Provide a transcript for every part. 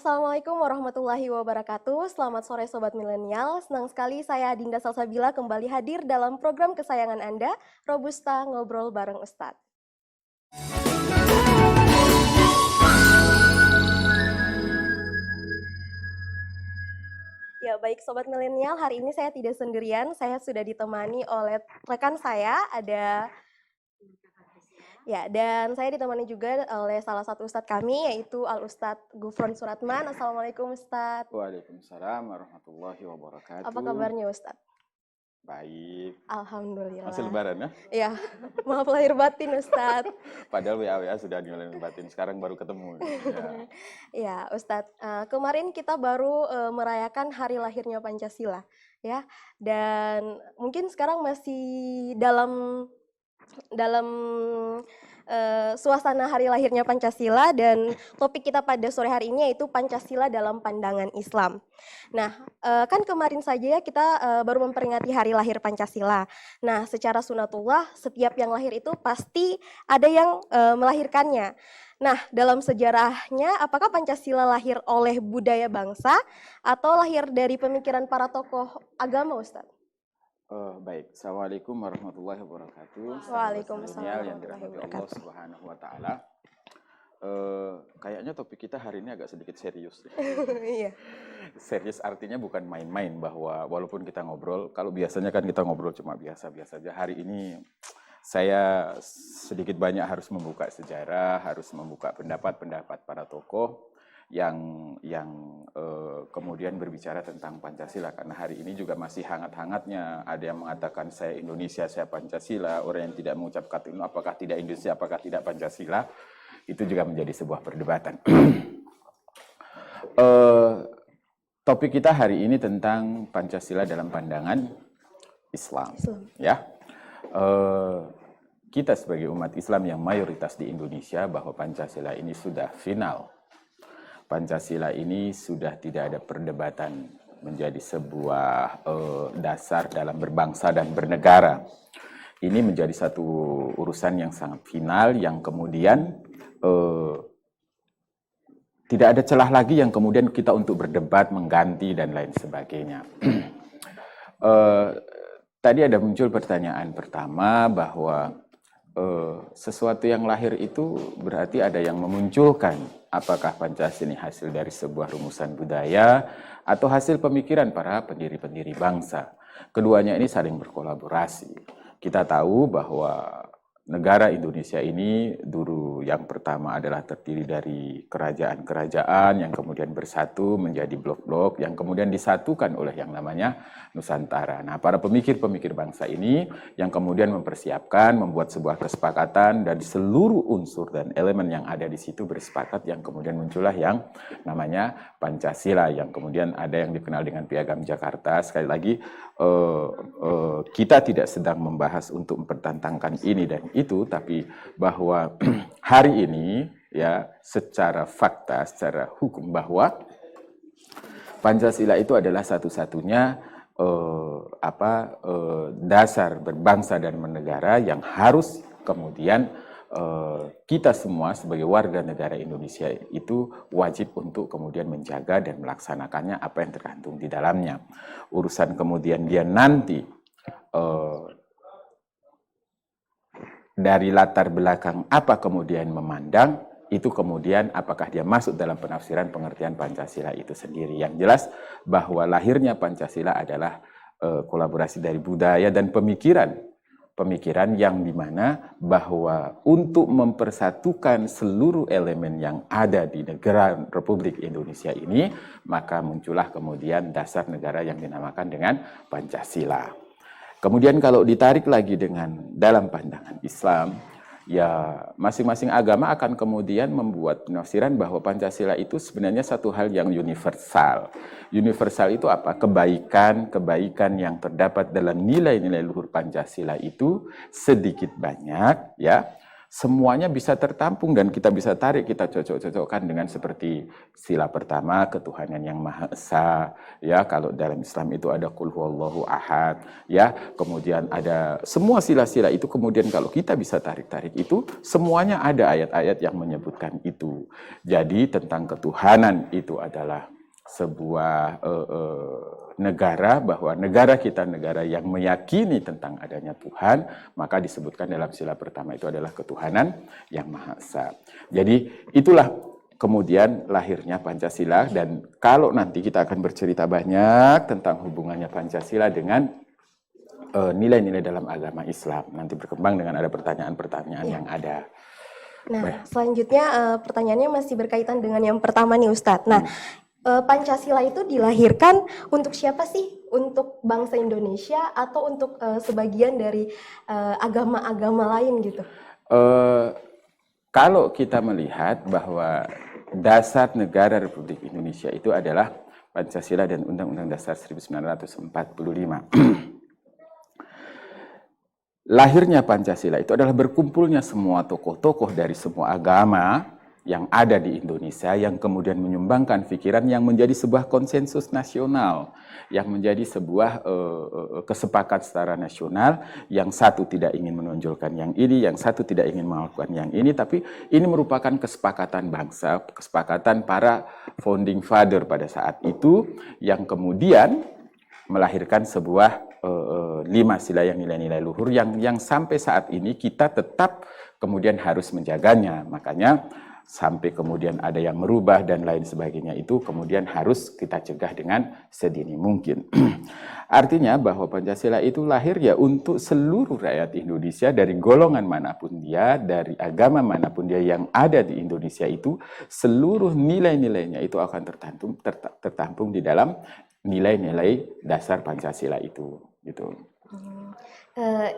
Assalamualaikum warahmatullahi wabarakatuh. Selamat sore Sobat Milenial. Senang sekali saya Dinda Salsabila kembali hadir dalam program kesayangan Anda, Robusta Ngobrol Bareng Ustadz. Ya baik Sobat Milenial, hari ini saya tidak sendirian. Saya sudah ditemani oleh rekan saya, dan saya ditemani juga oleh salah satu ustadz kami, yaitu Al-Ustadz Gufron Suratman. Assalamualaikum Ustadz. Waalaikumsalam warahmatullahi wabarakatuh. Apa kabarnya Ustadz? Baik. Alhamdulillah. Masih lebaran ya? Ya, maaf lahir batin Ustadz. Padahal WA sudah lahir batin, sekarang baru ketemu. Ya Ustadz, kemarin kita baru merayakan hari lahirnya Pancasila, ya. Dan mungkin sekarang masih dalam suasana hari lahirnya Pancasila, dan topik kita pada sore hari ini yaitu Pancasila dalam pandangan Islam. Nah, kan kemarin saja ya kita baru memperingati hari lahir Pancasila. Nah, secara sunatullah setiap yang lahir itu pasti ada yang melahirkannya. Nah, dalam sejarahnya apakah Pancasila lahir oleh budaya bangsa atau lahir dari pemikiran para tokoh agama, Ustadz? Baik, Assalamualaikum warahmatullahi wabarakatuh. Waalaikumsalam yang dirahmati Allah Subhanahu wa Ta'ala. Kayaknya topik kita hari ini agak sedikit serius. Iya. Serius artinya bukan main-main, bahwa walaupun kita ngobrol, kalau biasanya kan kita ngobrol cuma biasa-biasa saja. Hari ini saya sedikit banyak harus membuka sejarah, harus membuka pendapat-pendapat para tokoh yang kemudian berbicara tentang Pancasila, karena hari ini juga masih hangat-hangatnya. Ada yang mengatakan saya Indonesia, saya Pancasila. Orang yang tidak mengucapkan itu apakah tidak Indonesia, apakah tidak Pancasila, itu juga menjadi sebuah perdebatan. Topik kita hari ini tentang Pancasila dalam pandangan Islam. Ya, kita sebagai umat Islam yang mayoritas di Indonesia, bahwa Pancasila ini sudah final. Pancasila ini sudah tidak ada perdebatan, menjadi sebuah dasar dalam berbangsa dan bernegara. Ini menjadi satu urusan yang sangat final, yang kemudian tidak ada celah lagi yang kemudian kita untuk berdebat, mengganti, dan lain sebagainya. Tadi ada muncul pertanyaan pertama bahwa sesuatu yang lahir itu berarti ada yang memunculkan. Apakah Pancasila ini hasil dari sebuah rumusan budaya atau hasil pemikiran para pendiri-pendiri bangsa? Keduanya ini saling berkolaborasi. Kita tahu bahwa negara Indonesia ini dulu yang pertama adalah terdiri dari kerajaan-kerajaan yang kemudian bersatu menjadi blok-blok yang kemudian disatukan oleh yang namanya Nusantara. Nah, para pemikir-pemikir bangsa ini yang kemudian mempersiapkan, membuat sebuah kesepakatan, dan seluruh unsur dan elemen yang ada di situ bersepakat, yang kemudian muncullah yang namanya Pancasila, yang kemudian ada yang dikenal dengan Piagam Jakarta. Sekali lagi, kita tidak sedang membahas untuk mempertentangkan ini dan itu, tapi bahwa hari ini ya secara fakta, secara hukum, bahwa Pancasila itu adalah satu-satunya dasar berbangsa dan bernegara yang harus kemudian kita semua sebagai warga negara Indonesia itu wajib untuk kemudian menjaga dan melaksanakannya apa yang tergantung di dalamnya. Urusan kemudian dia nanti dari latar belakang apa kemudian memandang, itu kemudian apakah dia masuk dalam penafsiran pengertian Pancasila itu sendiri. Yang jelas bahwa lahirnya Pancasila adalah kolaborasi dari budaya dan pemikiran yang dimana bahwa untuk mempersatukan seluruh elemen yang ada di negara Republik Indonesia ini, maka muncullah kemudian dasar negara yang dinamakan dengan Pancasila. Kemudian kalau ditarik lagi dengan dalam pandangan Islam, ya masing-masing agama akan kemudian membuat penafsiran bahwa Pancasila itu sebenarnya satu hal yang universal. Universal itu apa? Kebaikan yang terdapat dalam nilai-nilai luhur Pancasila itu sedikit banyak ya semuanya bisa tertampung dan kita bisa tarik, kita cocok-cocokkan dengan seperti sila pertama, ketuhanan yang Maha Esa, ya. Kalau dalam Islam itu ada qul huwallahu ahad, ya. Kemudian ada semua sila-sila itu, kemudian kalau kita bisa tarik-tarik itu, semuanya ada ayat-ayat yang menyebutkan itu. Jadi tentang ketuhanan itu adalah sebuah negara, bahwa negara kita negara yang meyakini tentang adanya Tuhan, maka disebutkan dalam sila pertama itu adalah ketuhanan yang Maha Esa. Jadi itulah kemudian lahirnya Pancasila, dan kalau nanti kita akan bercerita banyak tentang hubungannya Pancasila dengan nilai-nilai dalam agama Islam. Nanti berkembang dengan ada pertanyaan-pertanyaan yang ada. Nah, selanjutnya pertanyaannya masih berkaitan dengan yang pertama nih Ustadz. Nah, Pancasila itu dilahirkan untuk siapa sih? Untuk bangsa Indonesia atau untuk sebagian dari agama-agama lain gitu? Kalau kita melihat bahwa dasar negara Republik Indonesia itu adalah Pancasila dan Undang-Undang Dasar 1945. Lahirnya Pancasila itu adalah berkumpulnya semua tokoh-tokoh dari semua agama yang ada di Indonesia, yang kemudian menyumbangkan pikiran yang menjadi sebuah konsensus nasional, yang menjadi sebuah kesepakatan secara nasional, yang satu tidak ingin menonjolkan yang ini, yang satu tidak ingin melakukan yang ini, tapi ini merupakan kesepakatan bangsa, kesepakatan para founding father pada saat itu, yang kemudian melahirkan sebuah 5 sila yang nilai-nilai luhur yang sampai saat ini kita tetap kemudian harus menjaganya. Makanya sampai kemudian ada yang merubah dan lain sebagainya itu kemudian harus kita cegah dengan sedini mungkin. Artinya bahwa Pancasila itu lahir ya untuk seluruh rakyat Indonesia dari golongan manapun dia, dari agama manapun dia yang ada di Indonesia itu, seluruh nilai-nilainya itu akan tertampung di dalam nilai-nilai dasar Pancasila itu. Gitu.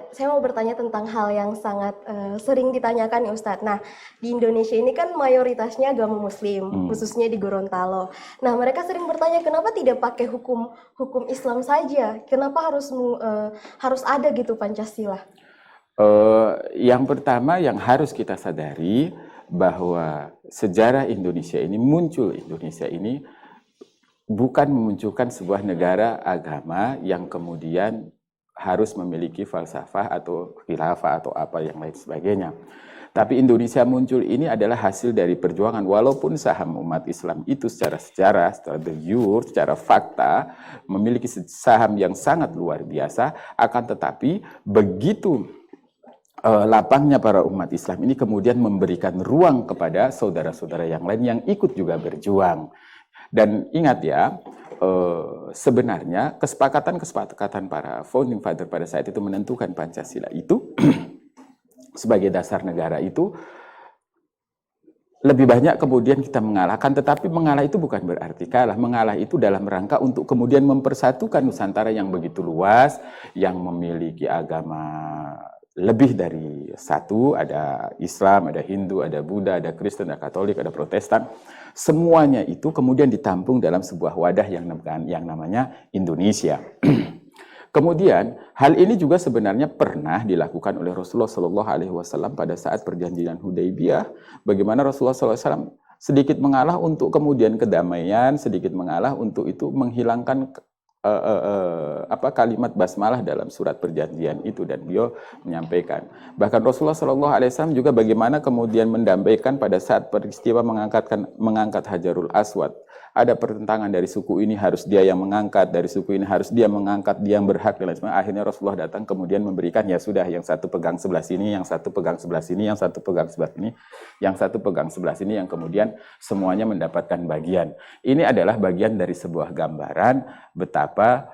Saya mau bertanya tentang hal yang sangat sering ditanyakan ya Ustadz. Nah, di Indonesia ini kan mayoritasnya agama Muslim, khususnya di Gorontalo. Nah, mereka sering bertanya kenapa tidak pakai hukum Islam saja? Kenapa harus ada gitu Pancasila? Yang pertama yang harus kita sadari bahwa sejarah Indonesia ini bukan memunculkan sebuah negara agama yang kemudian harus memiliki falsafah atau khilafah atau apa yang lain sebagainya. Tapi Indonesia muncul ini adalah hasil dari perjuangan, walaupun saham umat Islam itu secara sejarah, secara de jure, secara fakta, memiliki saham yang sangat luar biasa, akan tetapi begitu lapangnya para umat Islam ini kemudian memberikan ruang kepada saudara-saudara yang lain yang ikut juga berjuang. Dan ingat ya, sebenarnya kesepakatan para founding father pada saat itu menentukan Pancasila itu sebagai dasar negara itu lebih banyak kemudian kita mengalahkan, tetapi mengalah itu bukan berarti kalah. Mengalah itu dalam rangka untuk kemudian mempersatukan Nusantara yang begitu luas, yang memiliki agama lebih dari satu, ada Islam, ada Hindu, ada Buddha, ada Kristen, ada Katolik, ada Protestan. Semuanya itu kemudian ditampung dalam sebuah wadah yang namanya Indonesia. Kemudian hal ini juga sebenarnya pernah dilakukan oleh Rasulullah SAW pada saat perjanjian Hudaybiyah. Bagaimana Rasulullah SAW sedikit mengalah untuk kemudian kedamaian, sedikit mengalah untuk itu menghilangkan kalimat basmalah dalam surat perjanjian itu, dan beliau menyampaikan. Bahkan Rasulullah SAW juga bagaimana kemudian mendamaikan pada saat peristiwa mengangkat Hajarul Aswad. Ada pertentangan, dari suku ini harus dia yang mengangkat, dari suku ini harus dia mengangkat, dia yang berhak dan lain sebagainya. Akhirnya Rasulullah datang kemudian memberikan, ya sudah, yang satu pegang sebelah sini, yang satu pegang sebelah sini, yang satu pegang sebelah sini, yang satu pegang sebelah sini, yang kemudian semuanya mendapatkan bagian. Ini adalah bagian dari sebuah gambaran betapa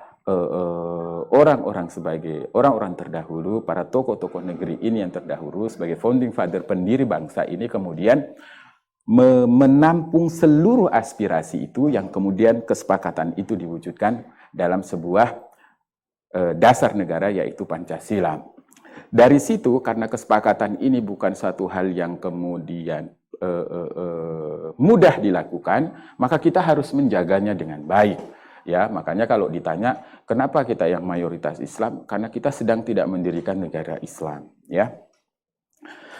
orang-orang terdahulu, para tokoh-tokoh negeri ini yang terdahulu sebagai founding father, pendiri bangsa ini kemudian menampung seluruh aspirasi itu, yang kemudian kesepakatan itu diwujudkan dalam sebuah dasar negara, yaitu Pancasila. Dari situ, karena kesepakatan ini bukan satu hal yang kemudian mudah dilakukan, maka kita harus menjaganya dengan baik. Ya, makanya kalau ditanya kenapa kita yang mayoritas Islam, karena kita sedang tidak mendirikan negara Islam, ya.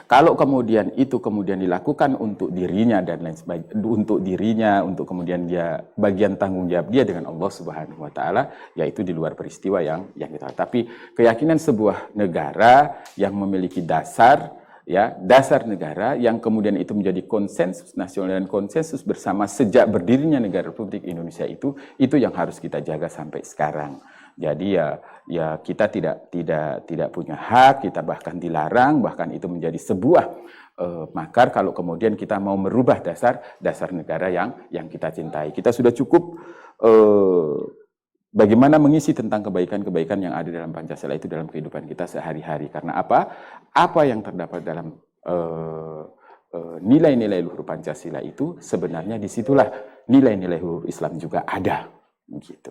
Kalau kemudian itu kemudian dilakukan untuk dirinya dan lain sebagainya, untuk kemudian dia bagian tanggung jawab dia dengan Allah Subhanahu wa taala, yaitu di luar peristiwa yang kita. Tapi keyakinan sebuah negara yang memiliki dasar, ya, dasar negara yang kemudian itu menjadi konsensus nasional dan konsensus bersama sejak berdirinya negara Republik Indonesia itu yang harus kita jaga sampai sekarang. Jadi ya kita tidak punya hak, kita bahkan dilarang, bahkan itu menjadi sebuah makar kalau kemudian kita mau merubah dasar negara yang kita cintai. Kita sudah cukup bagaimana mengisi tentang kebaikan-kebaikan yang ada dalam Pancasila itu dalam kehidupan kita sehari-hari. Karena apa? Apa yang terdapat dalam nilai-nilai luhur Pancasila itu sebenarnya disitulah nilai-nilai luhur Islam juga ada. Gitu.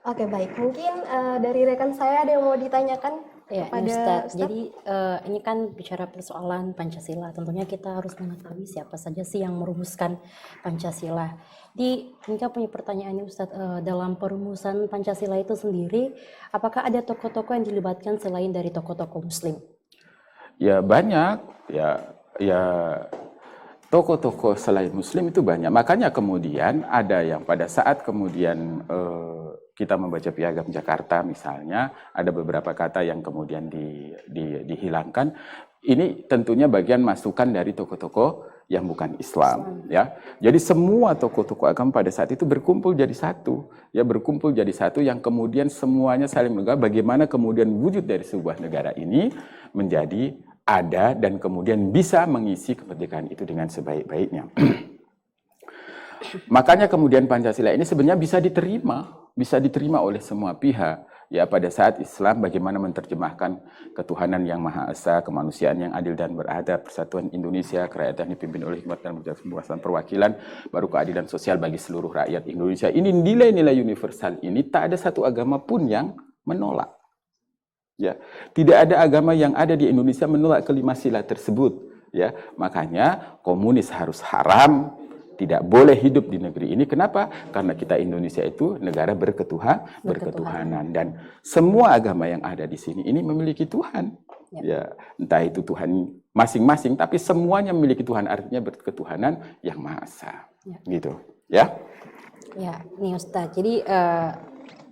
Oke, baik. Mungkin dari rekan saya ada yang mau ditanyakan Ya, kepada Ustadz. Ustadz? Jadi ini kan bicara persoalan Pancasila. Tentunya kita harus mengetahui siapa saja sih yang merumuskan Pancasila. Kita punya pertanyaan nih Ustadz, dalam perumusan Pancasila itu sendiri, apakah ada tokoh-tokoh yang dilibatkan selain dari tokoh-tokoh Muslim? Ya banyak, ya tokoh-tokoh selain Muslim itu banyak. Makanya kemudian ada yang pada saat kemudian kita membaca Piagam Jakarta misalnya, ada beberapa kata yang kemudian dihilangkan. Ini tentunya bagian masukan dari tokoh-tokoh yang bukan Islam, ya. Jadi semua tokoh-tokoh agama pada saat itu berkumpul jadi satu, ya, berkumpul jadi satu yang kemudian semuanya saling menegak bagaimana kemudian wujud dari sebuah negara ini menjadi ada dan kemudian bisa mengisi kemerdekaan itu dengan sebaik-baiknya. Makanya kemudian Pancasila ini sebenarnya bisa diterima oleh semua pihak. Ya, pada saat Islam bagaimana menerjemahkan ketuhanan yang Maha Esa, kemanusiaan yang adil dan beradab, persatuan Indonesia, kerakyatan dipimpin oleh hikmat dan kepuasan perwakilan, baru keadilan sosial bagi seluruh rakyat Indonesia. Ini nilai-nilai universal ini tak ada satu agama pun yang menolak. Ya, tidak ada agama yang ada di Indonesia menolak kelima sila tersebut. Ya, makanya komunis harus haram, tidak boleh hidup di negeri ini. Kenapa? Karena kita Indonesia itu negara berketuhanan dan semua agama yang ada di sini ini memiliki Tuhan. Ya, entah itu Tuhan masing-masing, tapi semuanya memiliki Tuhan, artinya berketuhanan yang Maha Esa. Gitu, ya. Ya, nih Ustadz. Jadi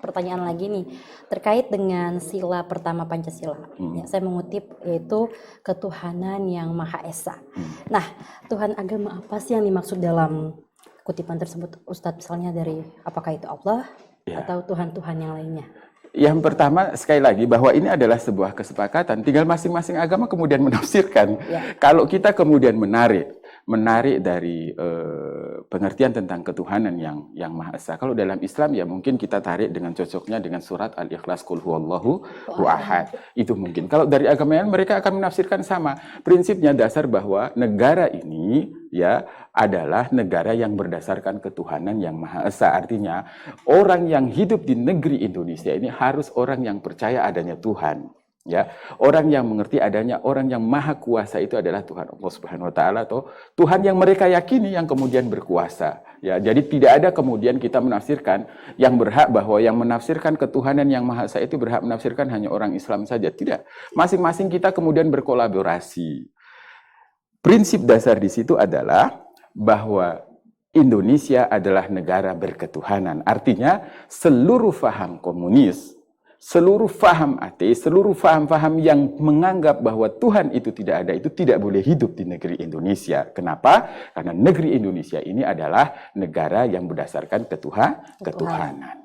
pertanyaan lagi nih terkait dengan sila pertama Pancasila. Ya, saya mengutip yaitu ketuhanan yang Maha Esa. Nah, Tuhan agama apa sih yang dimaksud dalam kutipan tersebut, Ustadz? Misalnya dari apakah itu Allah atau Tuhan-Tuhan yang lainnya? Yang pertama sekali lagi bahwa ini adalah sebuah kesepakatan. Tinggal masing-masing agama kemudian menafsirkan. Kalau kita kemudian menarik dari pengertian tentang ketuhanan yang Maha Esa. Kalau dalam Islam ya mungkin kita tarik dengan cocoknya dengan surat Al-Ikhlas Qul huwallahu ahad. Itu mungkin. Kalau dari agama lain mereka akan menafsirkan sama. Prinsipnya dasar bahwa negara ini ya adalah negara yang berdasarkan ketuhanan yang Maha Esa. Artinya orang yang hidup di negeri Indonesia ini harus orang yang percaya adanya Tuhan. Ya, orang yang mengerti adanya orang yang maha kuasa itu adalah Tuhan Allah Subhanahu wa taala atau Tuhan yang mereka yakini yang kemudian berkuasa. Ya, jadi tidak ada kemudian kita menafsirkan yang berhak bahwa yang menafsirkan ketuhanan yang Maha Esa itu berhak menafsirkan hanya orang Islam saja. Tidak. Masing-masing kita kemudian berkolaborasi. Prinsip dasar di situ adalah bahwa Indonesia adalah negara berketuhanan. Artinya seluruh faham komunis, seluruh faham ateis, seluruh faham-faham yang menganggap bahwa Tuhan itu tidak ada, itu tidak boleh hidup di negeri Indonesia. Kenapa? Karena negeri Indonesia ini adalah negara yang berdasarkan ketuhanan.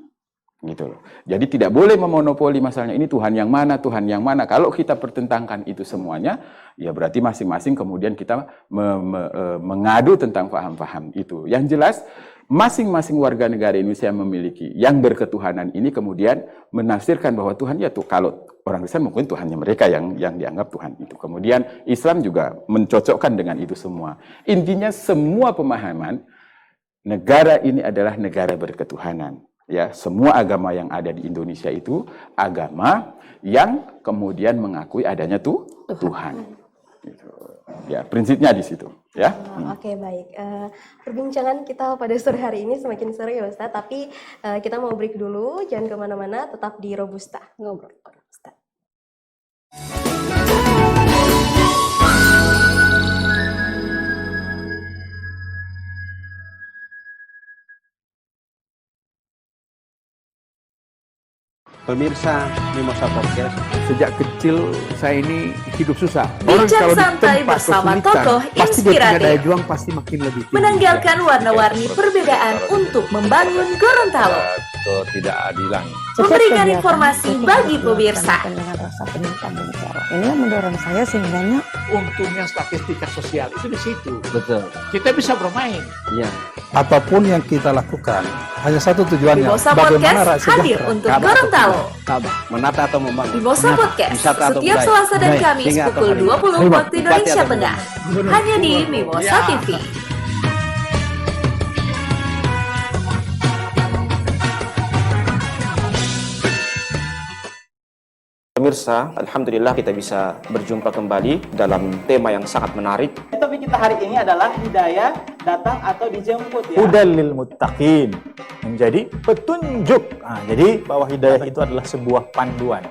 Gitu loh. Jadi tidak boleh memonopoli masalahnya ini Tuhan yang mana, Tuhan yang mana. Kalau kita pertentangkan itu semuanya, ya berarti masing-masing kemudian kita mengadu tentang faham-faham itu. Yang jelas, masing-masing warga negara Indonesia memiliki yang berketuhanan ini kemudian menafsirkan bahwa Tuhan ya tuh, kalau orang Kristen mungkin Tuhannya mereka yang dianggap Tuhan itu. Kemudian Islam juga mencocokkan dengan itu semua. Intinya semua pemahaman negara ini adalah negara berketuhanan. Ya, semua agama yang ada di Indonesia itu agama yang kemudian mengakui adanya Tuhan. Gitu. Ya, prinsipnya di situ. Ya. Oke, baik. Perbincangan kita pada sore hari ini semakin seru ya Ustadz, tapi kita mau break dulu, jangan kemana-mana, tetap di Robusta. Ngobrol Ustadz. Pemirsa Mimosa Podcast, Sejak kecil saya ini hidup susah. Bincang santai bersama tokoh pasti dia punya inspiratif. daya juang pasti makin lebih tinggi. Menanggalkan warna-warni perbedaan untuk membangun Gorontalo. ketidakadilan. Memberikan informasi bagi pemirsa. Dengan rasa penuh tanggung jawab. Ini yang mendorong saya sebenarnya. Untungnya statistika sosial itu di situ. Betul. Kita bisa bermain. Iya. Apapun yang kita lakukan, hanya satu tujuannya, Mimosa bagaimana Podcast rakyat hadir sejahtera. untuk Gorontalo. Menata atau membangun. Mimosa Podcast Wisata atau setiap budaya. Selasa dan Baik, Kamis singa atau pukul harimau. 20 Harimau. waktu Bupati Indonesia atau Tengah. gubernur. Hanya di Mimosa TV. Pemirsa, alhamdulillah kita bisa berjumpa kembali dalam tema yang sangat menarik. Topik kita hari ini adalah hidayah datang atau dijemput ya. Hudal lil muttaqin, menjadi petunjuk. Jadi bahwa hidayah itu adalah sebuah panduan.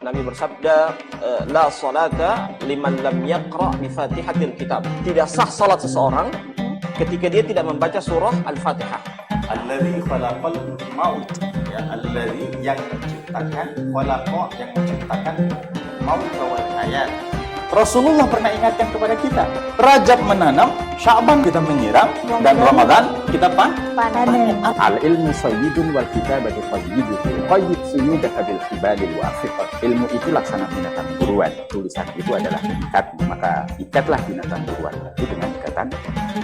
Nabi bersabda, la salata liman lam yaqra bi Fatihatil Kitab. Tidak sah salat seseorang ketika dia tidak membaca surah Al-Fatihah. Alladzi khalaqal maut, ya, alladzi yang menciptakan, khalaqa yang menciptakan maut wal hayat. Rasulullah pernah ingatkan kepada kita, Rajab menanam, Sya'ban kita menyiram, dan Ramadan kita panen. Al-ilmu sayyidun wal kitabatu qayyidun. Qayyid suyudaka bil hibalil wafiqah. Ilmu itu laksana binatang buruan. Tulisan itu adalah ikat, maka ikatlah binatang buruan itu dengan ikatan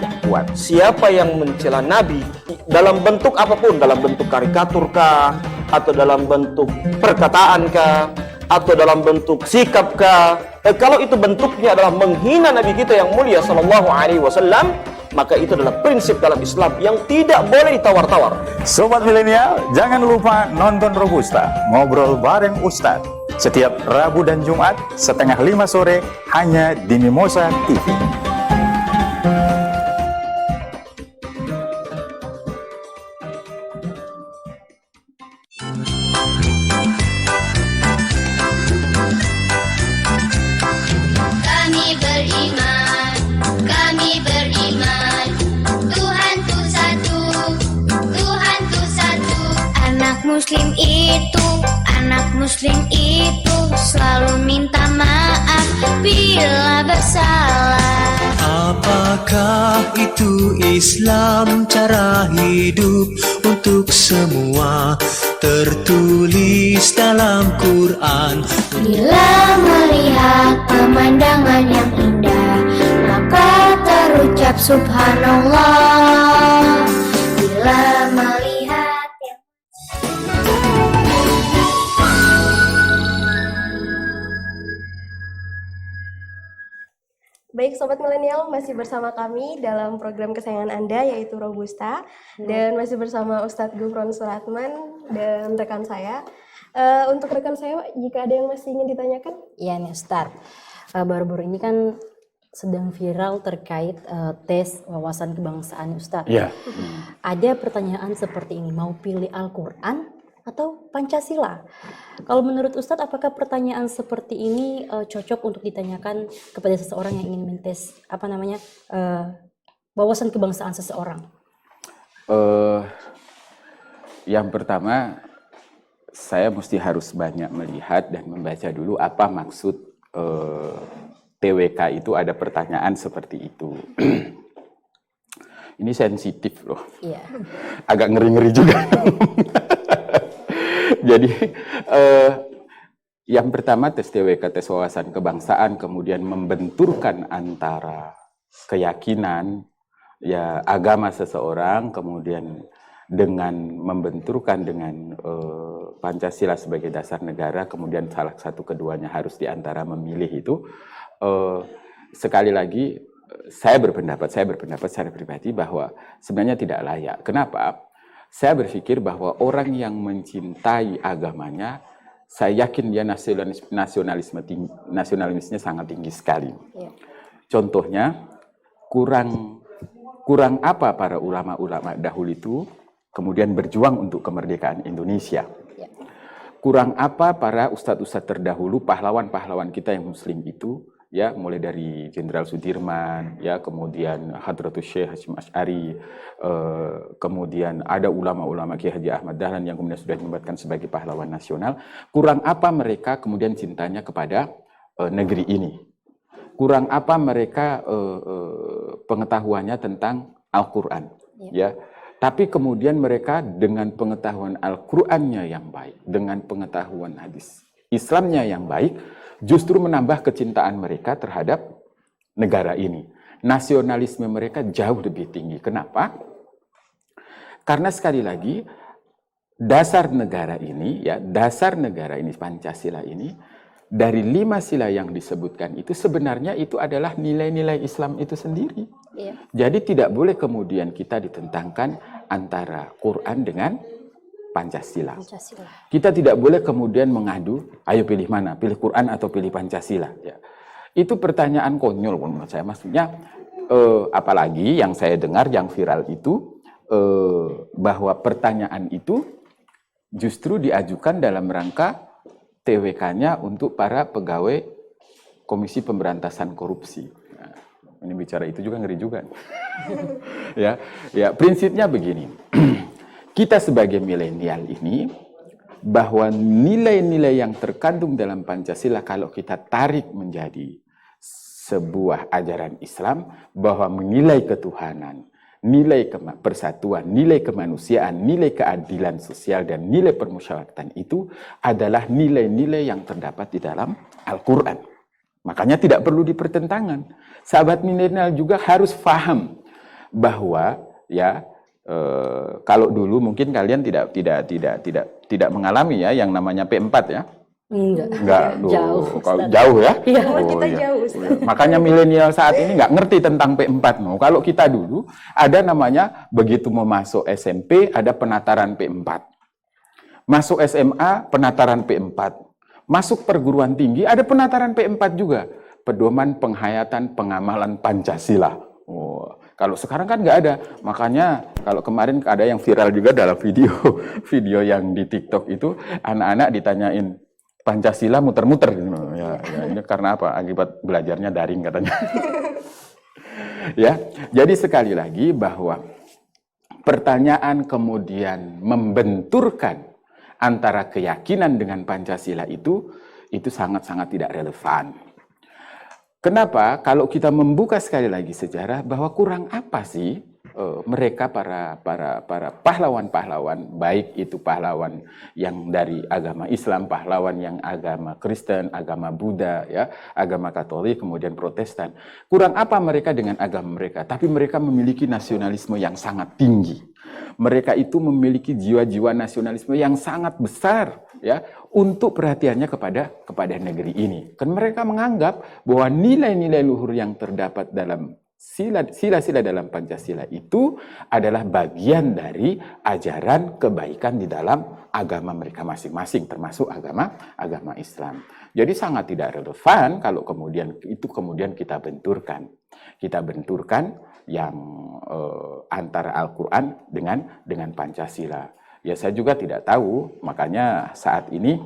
yang kuat. Siapa yang mencela Nabi dalam bentuk apapun, dalam bentuk karikatur kah, atau dalam bentuk perkataan kah, atau dalam bentuk sikap kah, kalau itu bentuknya adalah menghina Nabi kita yang mulia sallallahu alaihi wasallam, maka itu adalah prinsip dalam Islam yang tidak boleh ditawar-tawar. Sobat milenial, jangan lupa nonton Robusta, ngobrol bareng Ustadz. Setiap Rabu dan Jumat, 4:30 sore, hanya di Mimosa TV. Kami beriman, Tuhan Tuh satu, Tuhan Tuh satu. Anak muslim itu selalu minta maaf bila bersalah. Apakah itu Islam, cara hidup untuk semua, tertulis dalam Quran. Bila melihat pemandangan yang indah, maka terucap subhanallah. Bila melihat Baik Sobat Milenial, masih bersama kami dalam program kesayangan Anda yaitu Robusta. Dan masih bersama Ustadz Gufron Suratman dan rekan saya. Untuk rekan saya, jika ada yang masih ingin ditanyakan? Iya nih Ustadz, baru-baru ini kan sedang viral terkait tes wawasan kebangsaan Ustadz. Iya. Ada pertanyaan seperti ini, mau pilih Al-Quran atau Pancasila? Kalau menurut Ustadz, apakah pertanyaan seperti ini cocok untuk ditanyakan kepada seseorang yang ingin mentes wawasan kebangsaan seseorang? Yang pertama, saya mesti harus banyak melihat dan membaca dulu apa maksud TWK itu ada pertanyaan seperti itu. Ini sensitif loh. Iya. Agak ngeri-ngeri juga. Jadi yang pertama tes TWK, tes wawasan kebangsaan, kemudian membenturkan antara keyakinan, ya agama seseorang, kemudian dengan membenturkan dengan Pancasila sebagai dasar negara, kemudian salah satu keduanya harus diantara memilih itu. Sekali lagi saya berpendapat secara pribadi bahwa sebenarnya tidak layak. Kenapa? Saya berpikir bahwa orang yang mencintai agamanya, saya yakin dia nasionalismenya sangat tinggi sekali. Ya. Contohnya, kurang apa para ulama-ulama dahulu itu kemudian berjuang untuk kemerdekaan Indonesia. Ya. Kurang apa para ustadz-ustadz terdahulu, pahlawan-pahlawan kita yang muslim itu ya mulai dari Jenderal Sudirman, ya kemudian Hadratus Syekh Hasyim Asy'ari, kemudian ada ulama-ulama Kiai Haji Ahmad Dahlan yang kemudian sudah dinobatkan sebagai pahlawan nasional. Kurang apa mereka kemudian cintanya kepada negeri ini? Kurang apa mereka pengetahuannya tentang Al-Quran? Ya. Tapi kemudian mereka dengan pengetahuan Al-Qur'annya yang baik, dengan pengetahuan hadis Islamnya yang baik, justru menambah kecintaan mereka terhadap negara ini. Nasionalisme mereka jauh lebih tinggi. Kenapa? Karena sekali lagi, dasar negara ini, Pancasila ini, dari 5 sila yang disebutkan itu sebenarnya itu adalah nilai-nilai Islam itu sendiri. Iya. Jadi tidak boleh kemudian kita ditentangkan antara Quran dengan Pancasila. Kita tidak boleh kemudian mengadu, ayo pilih mana, pilih Quran atau pilih Pancasila. Ya. Itu pertanyaan konyol menurut saya. Maksudnya, apalagi yang saya dengar yang viral itu, bahwa pertanyaan itu justru diajukan dalam rangka TWK-nya untuk para pegawai Komisi Pemberantasan Korupsi. Nah, ini bicara itu juga ngeri juga. ya, prinsipnya begini. Kita sebagai milenial ini, bahwa nilai-nilai yang terkandung dalam Pancasila kalau kita tarik menjadi sebuah ajaran Islam, bahwa menilai ketuhanan, nilai persatuan, nilai kemanusiaan, nilai keadilan sosial, dan nilai permusyawaratan itu adalah nilai-nilai yang terdapat di dalam Al-Quran. Makanya tidak perlu dipertentangan. Sahabat milenial juga harus paham bahwa kalau dulu mungkin kalian tidak mengalami ya yang namanya P4 ya. Enggak, jauh ya. Iya. Kita jauh. Makanya milenial saat ini nggak ngerti tentang P4. Kalau kita dulu ada namanya begitu mau masuk SMP ada penataran P4. Masuk SMA penataran P4. Masuk perguruan tinggi ada penataran P4 juga. Pedoman penghayatan pengamalan Pancasila. Kalau sekarang kan nggak ada. Makanya kalau kemarin ada yang viral juga dalam video yang di TikTok itu anak-anak ditanyain Pancasila muter-muter. Ya, ini karena apa? Akibat belajarnya daring katanya. Ya, jadi sekali lagi bahwa pertanyaan kemudian membenturkan antara keyakinan dengan Pancasila itu sangat-sangat tidak relevan. Kenapa? Kalau kita membuka sekali lagi sejarah bahwa kurang apa sih mereka para pahlawan-pahlawan, baik itu pahlawan yang dari agama Islam, pahlawan yang agama Kristen, agama Buddha, ya, agama Katolik, kemudian Protestan. Kurang apa mereka dengan agama mereka? Tapi mereka memiliki nasionalisme yang sangat tinggi. Mereka itu memiliki jiwa-jiwa nasionalisme yang sangat besar, ya, untuk perhatiannya kepada negeri ini. Kan mereka menganggap bahwa nilai-nilai luhur yang terdapat dalam sila-sila dalam Pancasila itu adalah bagian dari ajaran kebaikan di dalam agama mereka masing-masing, termasuk agama Islam. Jadi sangat tidak relevan kalau kemudian kita benturkan. Kita benturkan yang antara Al-Quran dengan Pancasila. Ya saya juga tidak tahu, makanya saat ini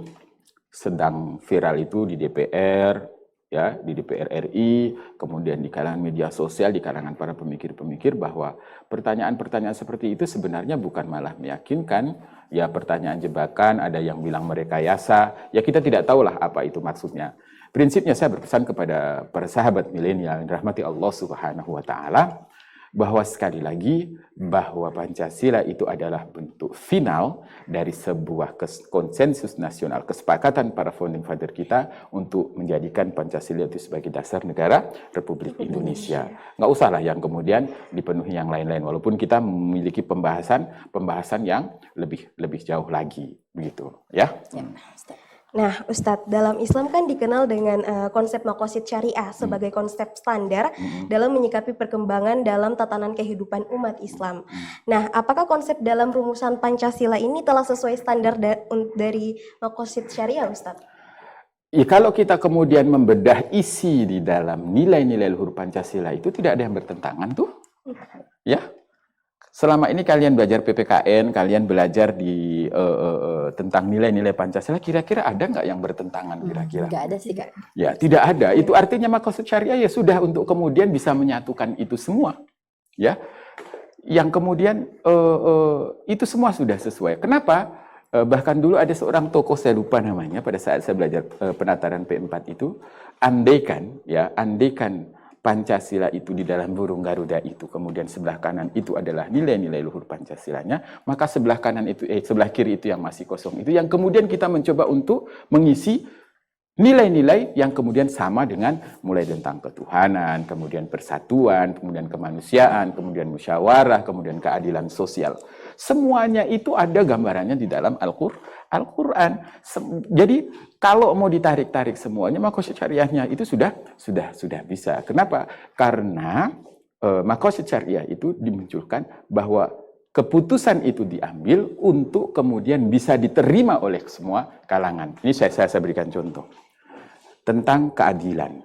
sedang viral itu di DPR, ya, di DPR RI, kemudian di kalangan media sosial, di kalangan para pemikir-pemikir bahwa pertanyaan-pertanyaan seperti itu sebenarnya bukan malah meyakinkan, ya pertanyaan jebakan, ada yang bilang merekayasa, ya kita tidak tahulah apa itu maksudnya. Prinsipnya saya berpesan kepada para sahabat milenial yang dirahmati Allah Subhanahu wa taala bahwa sekali lagi bahwa Pancasila itu adalah bentuk final dari sebuah konsensus nasional, kesepakatan para founding father kita untuk menjadikan Pancasila itu sebagai dasar negara Republik Indonesia. Nggak usahlah yang kemudian dipenuhi yang lain-lain, walaupun kita memiliki pembahasan yang lebih jauh lagi, begitu ya. Nah, Ustadz, dalam Islam kan dikenal dengan konsep maqasid syariah sebagai konsep standar dalam menyikapi perkembangan dalam tatanan kehidupan umat Islam. Nah, apakah konsep dalam rumusan Pancasila ini telah sesuai standar dari maqasid syariah, Ustadz? Ya, kalau kita kemudian membedah isi di dalam nilai-nilai luhur Pancasila itu tidak ada yang bertentangan tuh, ya. selama ini kalian belajar PPKN, kalian belajar di tentang nilai-nilai Pancasila, kira-kira ada nggak yang bertentangan kira-kira? Nggak ada sih, Kak. Ya, tidak ada. Itu artinya makosid syariah ya sudah untuk kemudian bisa menyatukan itu semua. Ya, yang kemudian itu semua sudah sesuai. Kenapa? Bahkan dulu ada seorang tokoh, saya lupa namanya, pada saat saya belajar penataran P4 itu, andaikan Pancasila itu di dalam burung Garuda itu, kemudian sebelah kanan itu adalah nilai-nilai luhur Pancasilanya, maka sebelah kanan itu, sebelah kiri itu yang masih kosong itu, yang kemudian kita mencoba untuk mengisi nilai-nilai yang kemudian sama dengan mulai tentang ketuhanan, kemudian persatuan, kemudian kemanusiaan, kemudian musyawarah, kemudian keadilan sosial. Semuanya itu ada gambarannya di dalam Al-Quran. Jadi kalau mau ditarik-tarik semuanya, makosid syariahnya itu sudah bisa. Kenapa? Karena makosid syariah itu dimunculkan bahwa keputusan itu diambil untuk kemudian bisa diterima oleh semua kalangan. Ini saya berikan contoh tentang keadilan.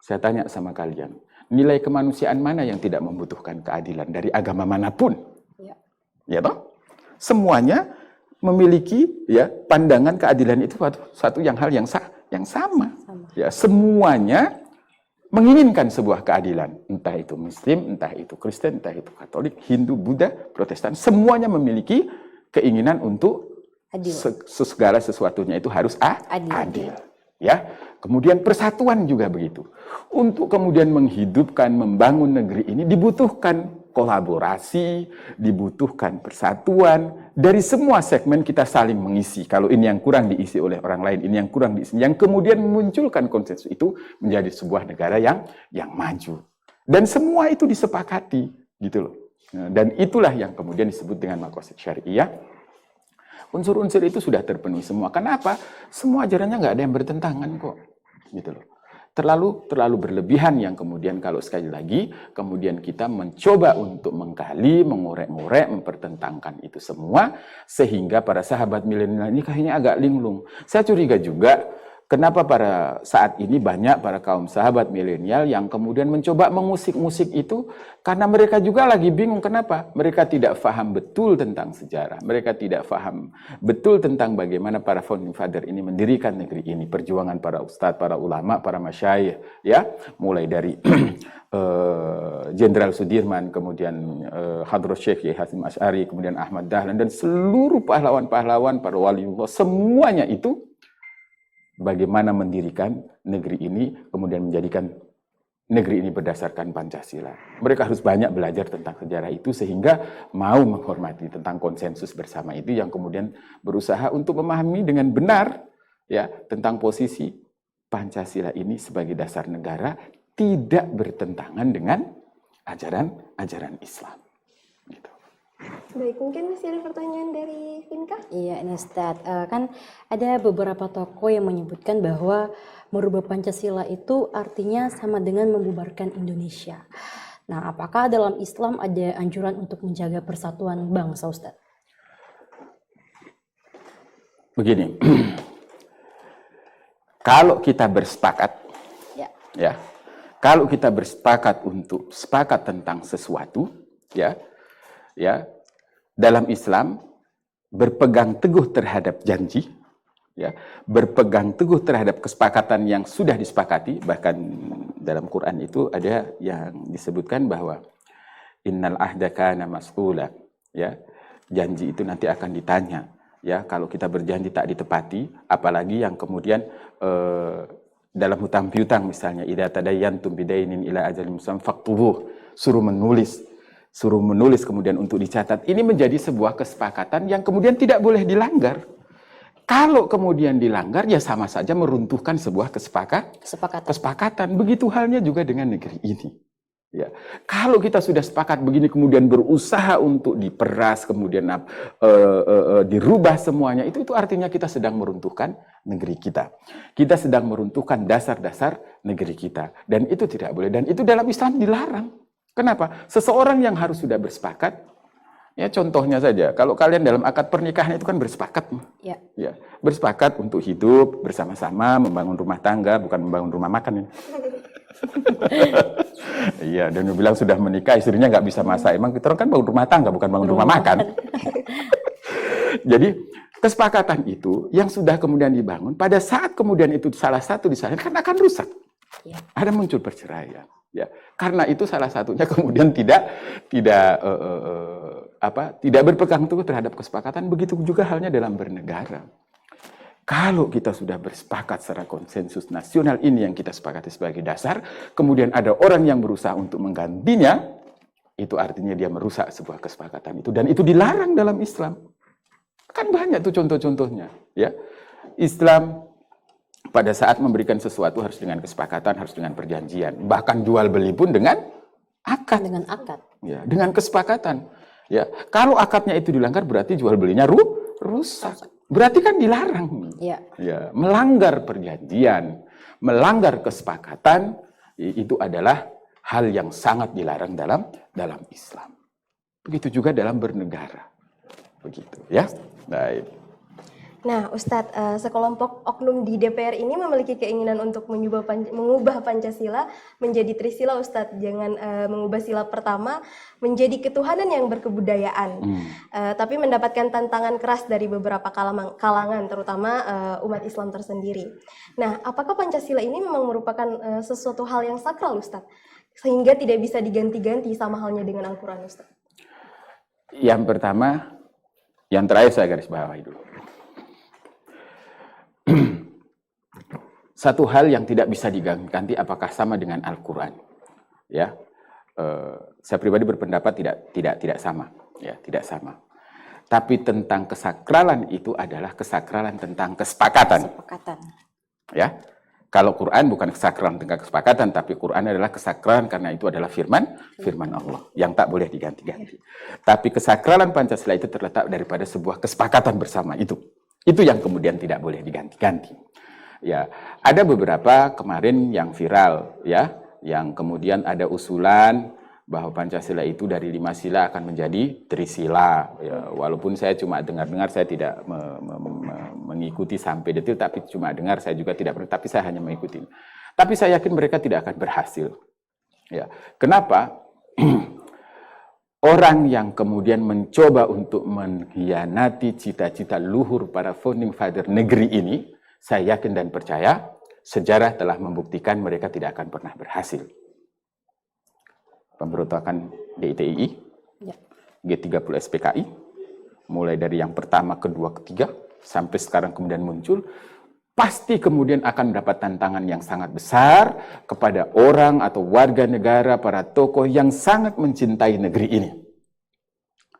Saya tanya sama kalian, nilai kemanusiaan mana yang tidak membutuhkan keadilan dari agama manapun? Ya toh? Semuanya memiliki ya pandangan keadilan itu satu hal yang sama. Ya, semuanya menginginkan sebuah keadilan, entah itu Muslim, entah itu Kristen, entah itu Katolik, Hindu, Buddha, Protestan, semuanya memiliki keinginan untuk segala sesuatunya itu harus adil. Ya, kemudian persatuan juga begitu. Untuk kemudian menghidupkan, membangun negeri ini dibutuhkan kolaborasi, dibutuhkan persatuan. Dari semua segmen kita saling mengisi. Kalau ini yang kurang diisi oleh orang lain, ini yang kurang diisi. Yang kemudian memunculkan konsensus itu menjadi sebuah negara yang maju. Dan semua itu disepakati, gitu loh. Dan itulah yang kemudian disebut dengan makosid syariah. Unsur-unsur itu sudah terpenuhi semua. Kenapa? Semua ajarannya nggak ada yang bertentangan kok, gitu loh. Terlalu berlebihan yang kemudian kalau sekali lagi kemudian kita mencoba untuk menggali, mengorek-ngorek, mempertentangkan itu semua sehingga para sahabat milenial ini kayaknya agak linglung. Saya curiga juga kenapa pada saat ini banyak para kaum sahabat milenial yang kemudian mencoba mengusik-musik itu karena mereka juga lagi bingung. Kenapa? Mereka tidak paham betul tentang sejarah. Mereka tidak paham betul tentang bagaimana para founding father ini mendirikan negeri ini. Perjuangan para ustadz, para ulama, para masyayikh, ya, mulai dari Jenderal Sudirman, kemudian Hadrat Syekh Kiai Hasyim Asy'ari, kemudian Ahmad Dahlan, dan seluruh pahlawan-pahlawan, para waliullah, semuanya itu bagaimana mendirikan negeri ini, kemudian menjadikan negeri ini berdasarkan Pancasila. Mereka harus banyak belajar tentang sejarah itu sehingga mau menghormati tentang konsensus bersama itu yang kemudian berusaha untuk memahami dengan benar ya tentang posisi Pancasila ini sebagai dasar negara tidak bertentangan dengan ajaran Islam. Gitu. Baik, mungkin masih ada pertanyaan dari Vinka? Iya, ini Ustadz. Kan ada beberapa tokoh yang menyebutkan bahwa merubah Pancasila itu artinya sama dengan membubarkan Indonesia. Nah, apakah dalam Islam ada anjuran untuk menjaga persatuan bangsa, Ustadz? Begini, kalau kita bersepakat, ya, kalau kita bersepakat untuk sepakat tentang sesuatu, ya, dalam Islam berpegang teguh terhadap janji, ya, berpegang teguh terhadap kesepakatan yang sudah disepakati. Bahkan dalam Quran itu ada yang disebutkan bahwa innal ahda kana mas'ula, ya, janji itu nanti akan ditanya, ya, kalau kita berjanji tak ditepati, apalagi yang kemudian dalam hutang piutang misalnya, idza tadayyantum bidainin ila ajalin musamman faktubuh, suruh menulis kemudian untuk dicatat. Ini menjadi sebuah kesepakatan yang kemudian tidak boleh dilanggar. Kalau kemudian dilanggar, ya sama saja meruntuhkan sebuah kesepakatan. Begitu halnya juga dengan negeri ini. Ya, kalau kita sudah sepakat begini kemudian berusaha untuk diperas, kemudian dirubah semuanya, itu artinya kita sedang meruntuhkan negeri kita. Kita sedang meruntuhkan dasar-dasar negeri kita. Dan itu tidak boleh. Dan itu dalam Islam dilarang. Kenapa? Seseorang yang harus sudah bersepakat, ya contohnya saja, kalau kalian dalam akad pernikahan itu kan bersepakat. Ya, bersepakat untuk hidup bersama-sama, membangun rumah tangga, bukan membangun rumah makan. Iya, dan dia bilang sudah menikah, istrinya nggak bisa masak. Emang kita kan bangun rumah tangga, bukan bangun rumah makan. Jadi kesepakatan itu yang sudah kemudian dibangun, pada saat kemudian itu salah satu disalahkan akan rusak. Ada muncul perceraian. Ya, karena itu salah satunya kemudian tidak berpegang teguh terhadap kesepakatan. Begitu juga halnya dalam bernegara. Kalau kita sudah bersepakat secara konsensus nasional ini yang kita sepakati sebagai dasar, kemudian ada orang yang berusaha untuk menggantinya, itu artinya dia merusak sebuah kesepakatan itu, dan itu dilarang dalam Islam. Kan banyak tuh contoh-contohnya, ya. Islam pada saat memberikan sesuatu harus dengan kesepakatan, harus dengan perjanjian. Bahkan jual beli pun dengan akad. Dengan akad. Ya, dengan kesepakatan. Ya, kalau akadnya itu dilanggar berarti jual belinya rusak. Berarti kan dilarang. Ya. Ya, melanggar perjanjian, melanggar kesepakatan itu adalah hal yang sangat dilarang dalam Islam. Begitu juga dalam bernegara. Begitu, ya. Baik. Nah, Ustadz, sekelompok oknum di DPR ini memiliki keinginan untuk mengubah Pancasila menjadi Trisila, Ustadz. Jangan mengubah sila pertama menjadi ketuhanan yang berkebudayaan. Tapi mendapatkan tantangan keras dari beberapa kalangan, terutama umat Islam tersendiri. Nah, apakah Pancasila ini memang merupakan sesuatu hal yang sakral, Ustadz? Sehingga tidak bisa diganti-ganti sama halnya dengan Al-Quran, Ustadz? Yang pertama, yang terakhir saya garis bawahi dulu. Satu hal yang tidak bisa diganti apakah sama dengan Al-Quran, ya. Saya pribadi berpendapat tidak sama, ya, tidak sama. Tapi tentang kesakralan itu adalah kesakralan tentang kesepakatan. Ya, kalau Quran bukan kesakralan tentang kesepakatan, tapi Quran adalah kesakralan karena itu adalah firman Allah yang tak boleh diganti-ganti. Tapi kesakralan Pancasila itu terletak daripada sebuah kesepakatan bersama itu. Itu yang kemudian tidak boleh diganti-ganti. Ya, ada beberapa kemarin yang viral, ya, yang kemudian ada usulan bahwa Pancasila itu dari 5 sila akan menjadi Trisila. Ya, walaupun saya cuma dengar-dengar, saya tidak mengikuti sampai detail, tapi cuma dengar, saya juga tidak pernah, tapi saya hanya mengikuti. Tapi saya yakin mereka tidak akan berhasil. Ya, kenapa? Orang yang kemudian mencoba untuk mengkhianati cita-cita luhur para founding father negeri ini, saya yakin dan percaya, sejarah telah membuktikan mereka tidak akan pernah berhasil. Pemberontakan DITII, G30 SPKI, mulai dari yang pertama, kedua, ketiga, sampai sekarang kemudian muncul, pasti kemudian akan mendapat tantangan yang sangat besar kepada orang atau warga negara, para tokoh yang sangat mencintai negeri ini.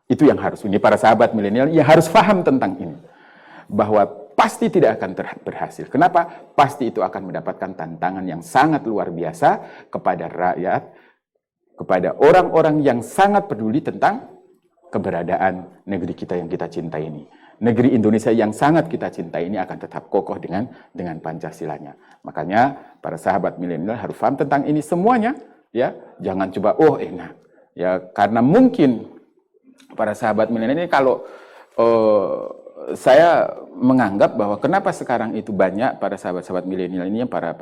Itu yang harus, ini para sahabat milenial yang harus paham tentang ini. Bahwa pasti tidak akan berhasil. Kenapa? Pasti itu akan mendapatkan tantangan yang sangat luar biasa kepada rakyat, kepada orang-orang yang sangat peduli tentang keberadaan negeri kita yang kita cintai ini. Negeri Indonesia yang sangat kita cintai ini akan tetap kokoh dengan Pancasilanya. Makanya para sahabat milenial harus paham tentang ini semuanya, ya. Jangan coba enak. Ya, karena mungkin para sahabat milenial ini kalau saya menganggap bahwa kenapa sekarang itu banyak para sahabat-sahabat milenial ini, para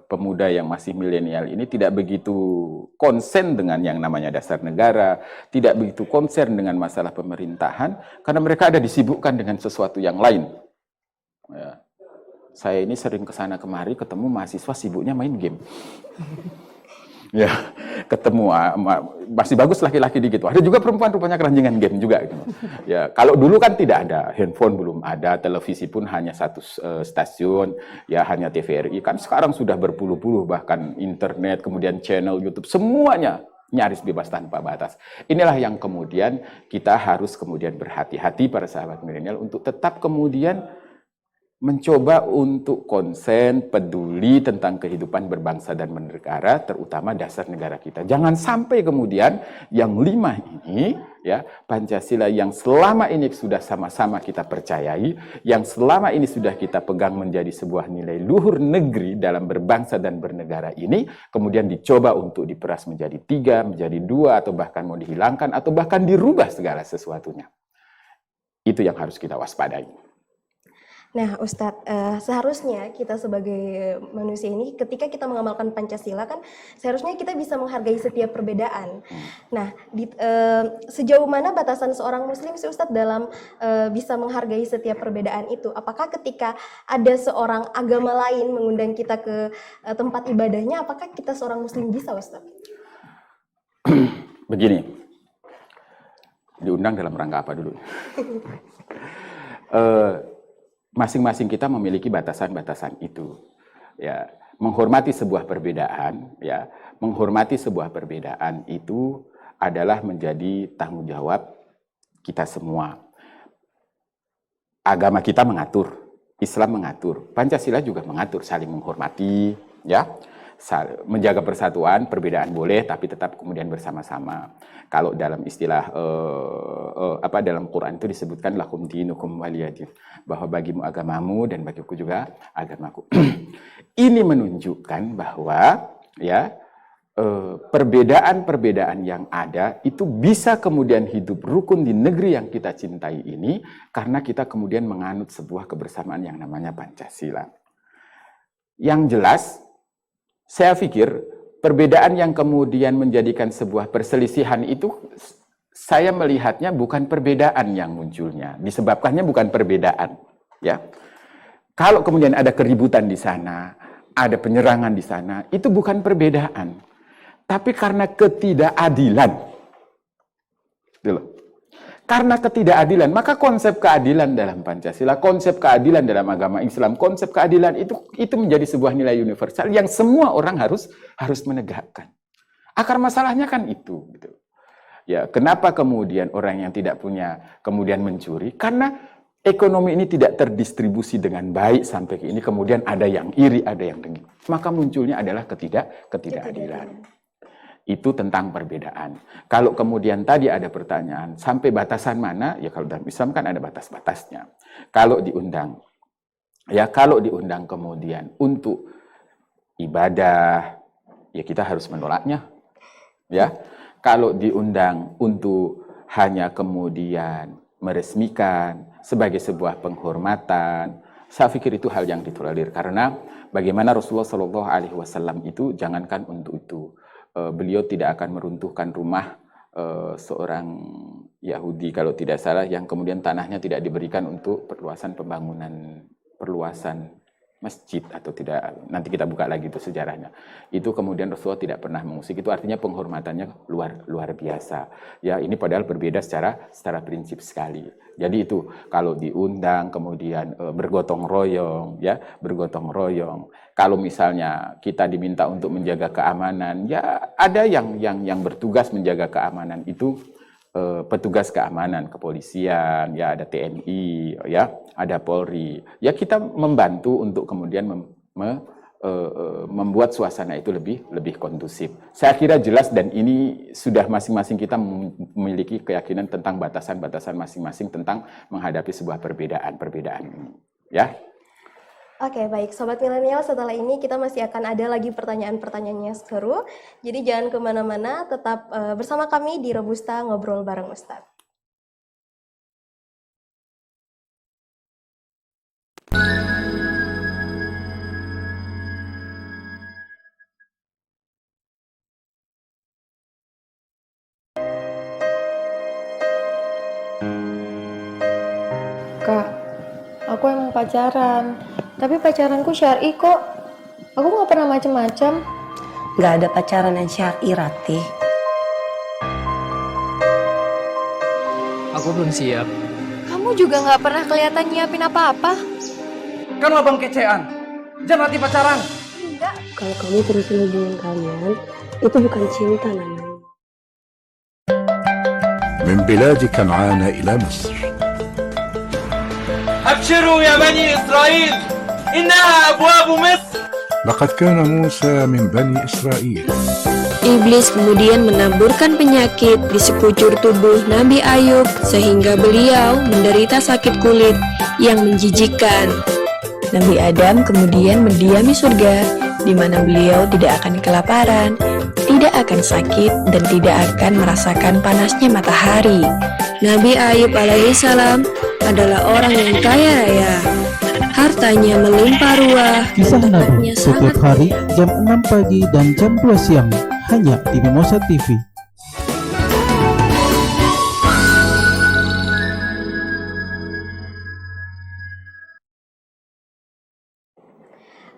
pemuda yang masih milenial ini tidak begitu konsen dengan yang namanya dasar negara, tidak begitu konsen dengan masalah pemerintahan, karena mereka ada disibukkan dengan sesuatu yang lain. Ya. Saya ini sering kesana kemari ketemu mahasiswa sibuknya main game. Ya, ketemu masih bagus laki-laki dikit. Ada juga perempuan rupanya keranjingan game juga. Gitu. Ya, kalau dulu kan tidak ada, handphone belum ada, televisi pun hanya satu stasiun, ya hanya TVRI. Kan sekarang sudah berpuluh-puluh, bahkan internet, kemudian channel YouTube, semuanya nyaris bebas tanpa batas. Inilah yang kemudian kita harus kemudian berhati-hati para sahabat milenial untuk tetap kemudian mencoba untuk konsen, peduli tentang kehidupan berbangsa dan bernegara, terutama dasar negara kita. Jangan sampai kemudian yang 5 ini, ya, Pancasila yang selama ini sudah sama-sama kita percayai, yang selama ini sudah kita pegang menjadi sebuah nilai luhur negeri dalam berbangsa dan bernegara ini, kemudian dicoba untuk diperas menjadi 3, menjadi 2, atau bahkan mau dihilangkan, atau bahkan dirubah segala sesuatunya. Itu yang harus kita waspadai. Nah, Ustadz, seharusnya kita sebagai manusia ini ketika kita mengamalkan Pancasila kan seharusnya kita bisa menghargai setiap perbedaan. Nah, sejauh mana batasan seorang muslim sih Ustadz dalam bisa menghargai setiap perbedaan itu? Apakah ketika ada seorang agama lain mengundang kita ke tempat ibadahnya, apakah kita seorang muslim bisa, Ustadz? Begini, diundang dalam rangka apa dulu? Masing-masing kita memiliki batasan-batasan itu. Ya, menghormati sebuah perbedaan, ya, menghormati sebuah perbedaan itu adalah menjadi tanggung jawab kita semua. Agama kita mengatur, Islam mengatur, Pancasila juga mengatur, saling menghormati, ya. Menjaga persatuan, perbedaan boleh, tapi tetap kemudian bersama-sama. Kalau dalam istilah dalam Quran itu disebutkan lakum dinukum waliyadin, bahwa bagimu agamamu dan bagiku juga agamaku. Ini menunjukkan bahwa ya perbedaan-perbedaan yang ada itu bisa kemudian hidup rukun di negeri yang kita cintai ini karena kita kemudian menganut sebuah kebersamaan yang namanya Pancasila. Yang jelas, saya pikir perbedaan yang kemudian menjadikan sebuah perselisihan itu saya melihatnya bukan perbedaan yang munculnya, disebabkannya bukan perbedaan, ya. Kalau kemudian ada keributan di sana, ada penyerangan di sana, itu bukan perbedaan, tapi karena ketidakadilan. Gitu. Karena ketidakadilan, maka konsep keadilan dalam Pancasila, konsep keadilan dalam agama Islam, konsep keadilan itu menjadi sebuah nilai universal yang semua orang harus menegakkan. Akar masalahnya kan itu, gitu. Ya, kenapa kemudian orang yang tidak punya kemudian mencuri? Karena ekonomi ini tidak terdistribusi dengan baik sampai ke ini, kemudian ada yang iri, ada yang dengki. Maka munculnya adalah ketidakadilan. Itu tentang perbedaan. Kalau kemudian tadi ada pertanyaan, sampai batasan mana? Ya kalau dalam Islam kan ada batas-batasnya. Kalau diundang, ya kalau diundang kemudian untuk ibadah, ya kita harus menolaknya. Ya, kalau diundang untuk hanya kemudian meresmikan sebagai sebuah penghormatan, saya pikir itu hal yang ditolerir karena bagaimana Rasulullah SAW itu jangankan untuk itu. Beliau tidak akan meruntuhkan rumah seorang Yahudi kalau tidak salah yang kemudian tanahnya tidak diberikan untuk perluasan masjid atau tidak, nanti kita buka lagi itu sejarahnya. Itu kemudian Rasulullah tidak pernah mengusik, itu artinya penghormatannya luar biasa. Ya, ini padahal berbeda secara prinsip sekali. Jadi itu kalau diundang kemudian bergotong royong, ya, bergotong royong. Kalau misalnya kita diminta untuk menjaga keamanan, ya ada yang bertugas menjaga keamanan itu petugas keamanan, kepolisian, ya ada TNI, ya ada Polri. Ya kita membantu untuk kemudian membuat suasana itu lebih kondusif. Saya kira jelas dan ini sudah masing-masing kita memiliki keyakinan tentang batasan-batasan masing-masing tentang menghadapi sebuah perbedaan ini. Ya. Oke, baik. Sobat Milenial, setelah ini kita masih akan ada lagi pertanyaan-pertanyaannya seru. Jadi jangan kemana-mana, tetap bersama kami di Robusta Ngobrol Bareng Ustadz. Kak, aku emang pacaran. Tapi pacaranku syar'i kok. Aku gak pernah macem-macem. Gak ada pacaran yang syar'i, Ratih. Aku belum siap. Kamu juga gak pernah kelihatan nyiapin apa-apa. Kan abang kecean. Jangan Ratih pacaran. Enggak. Kalau kamu terusin hubungan kalian, itu bukan cinta namanya. من بلاد كنعان إلى مصر. أبشروا يا بني إسرائيل إنها أبواب مصر. لقد كان موسى من بني إسرائيل. Iblis kemudian menaburkan penyakit di sekujur tubuh Nabi Ayub sehingga beliau menderita sakit kulit yang menjijikkan. Nabi Adam kemudian mendiami surga di mana beliau tidak akan kelaparan, tidak akan sakit, dan tidak akan merasakan panasnya matahari. Nabi Ayub alaihissalam adalah orang yang kaya raya. Hartanya melimpah ruah dan Kisah Nabi tempatnya sangat setiap hari jam 6 pagi dan jam 2 siang hanya di Mimosa TV.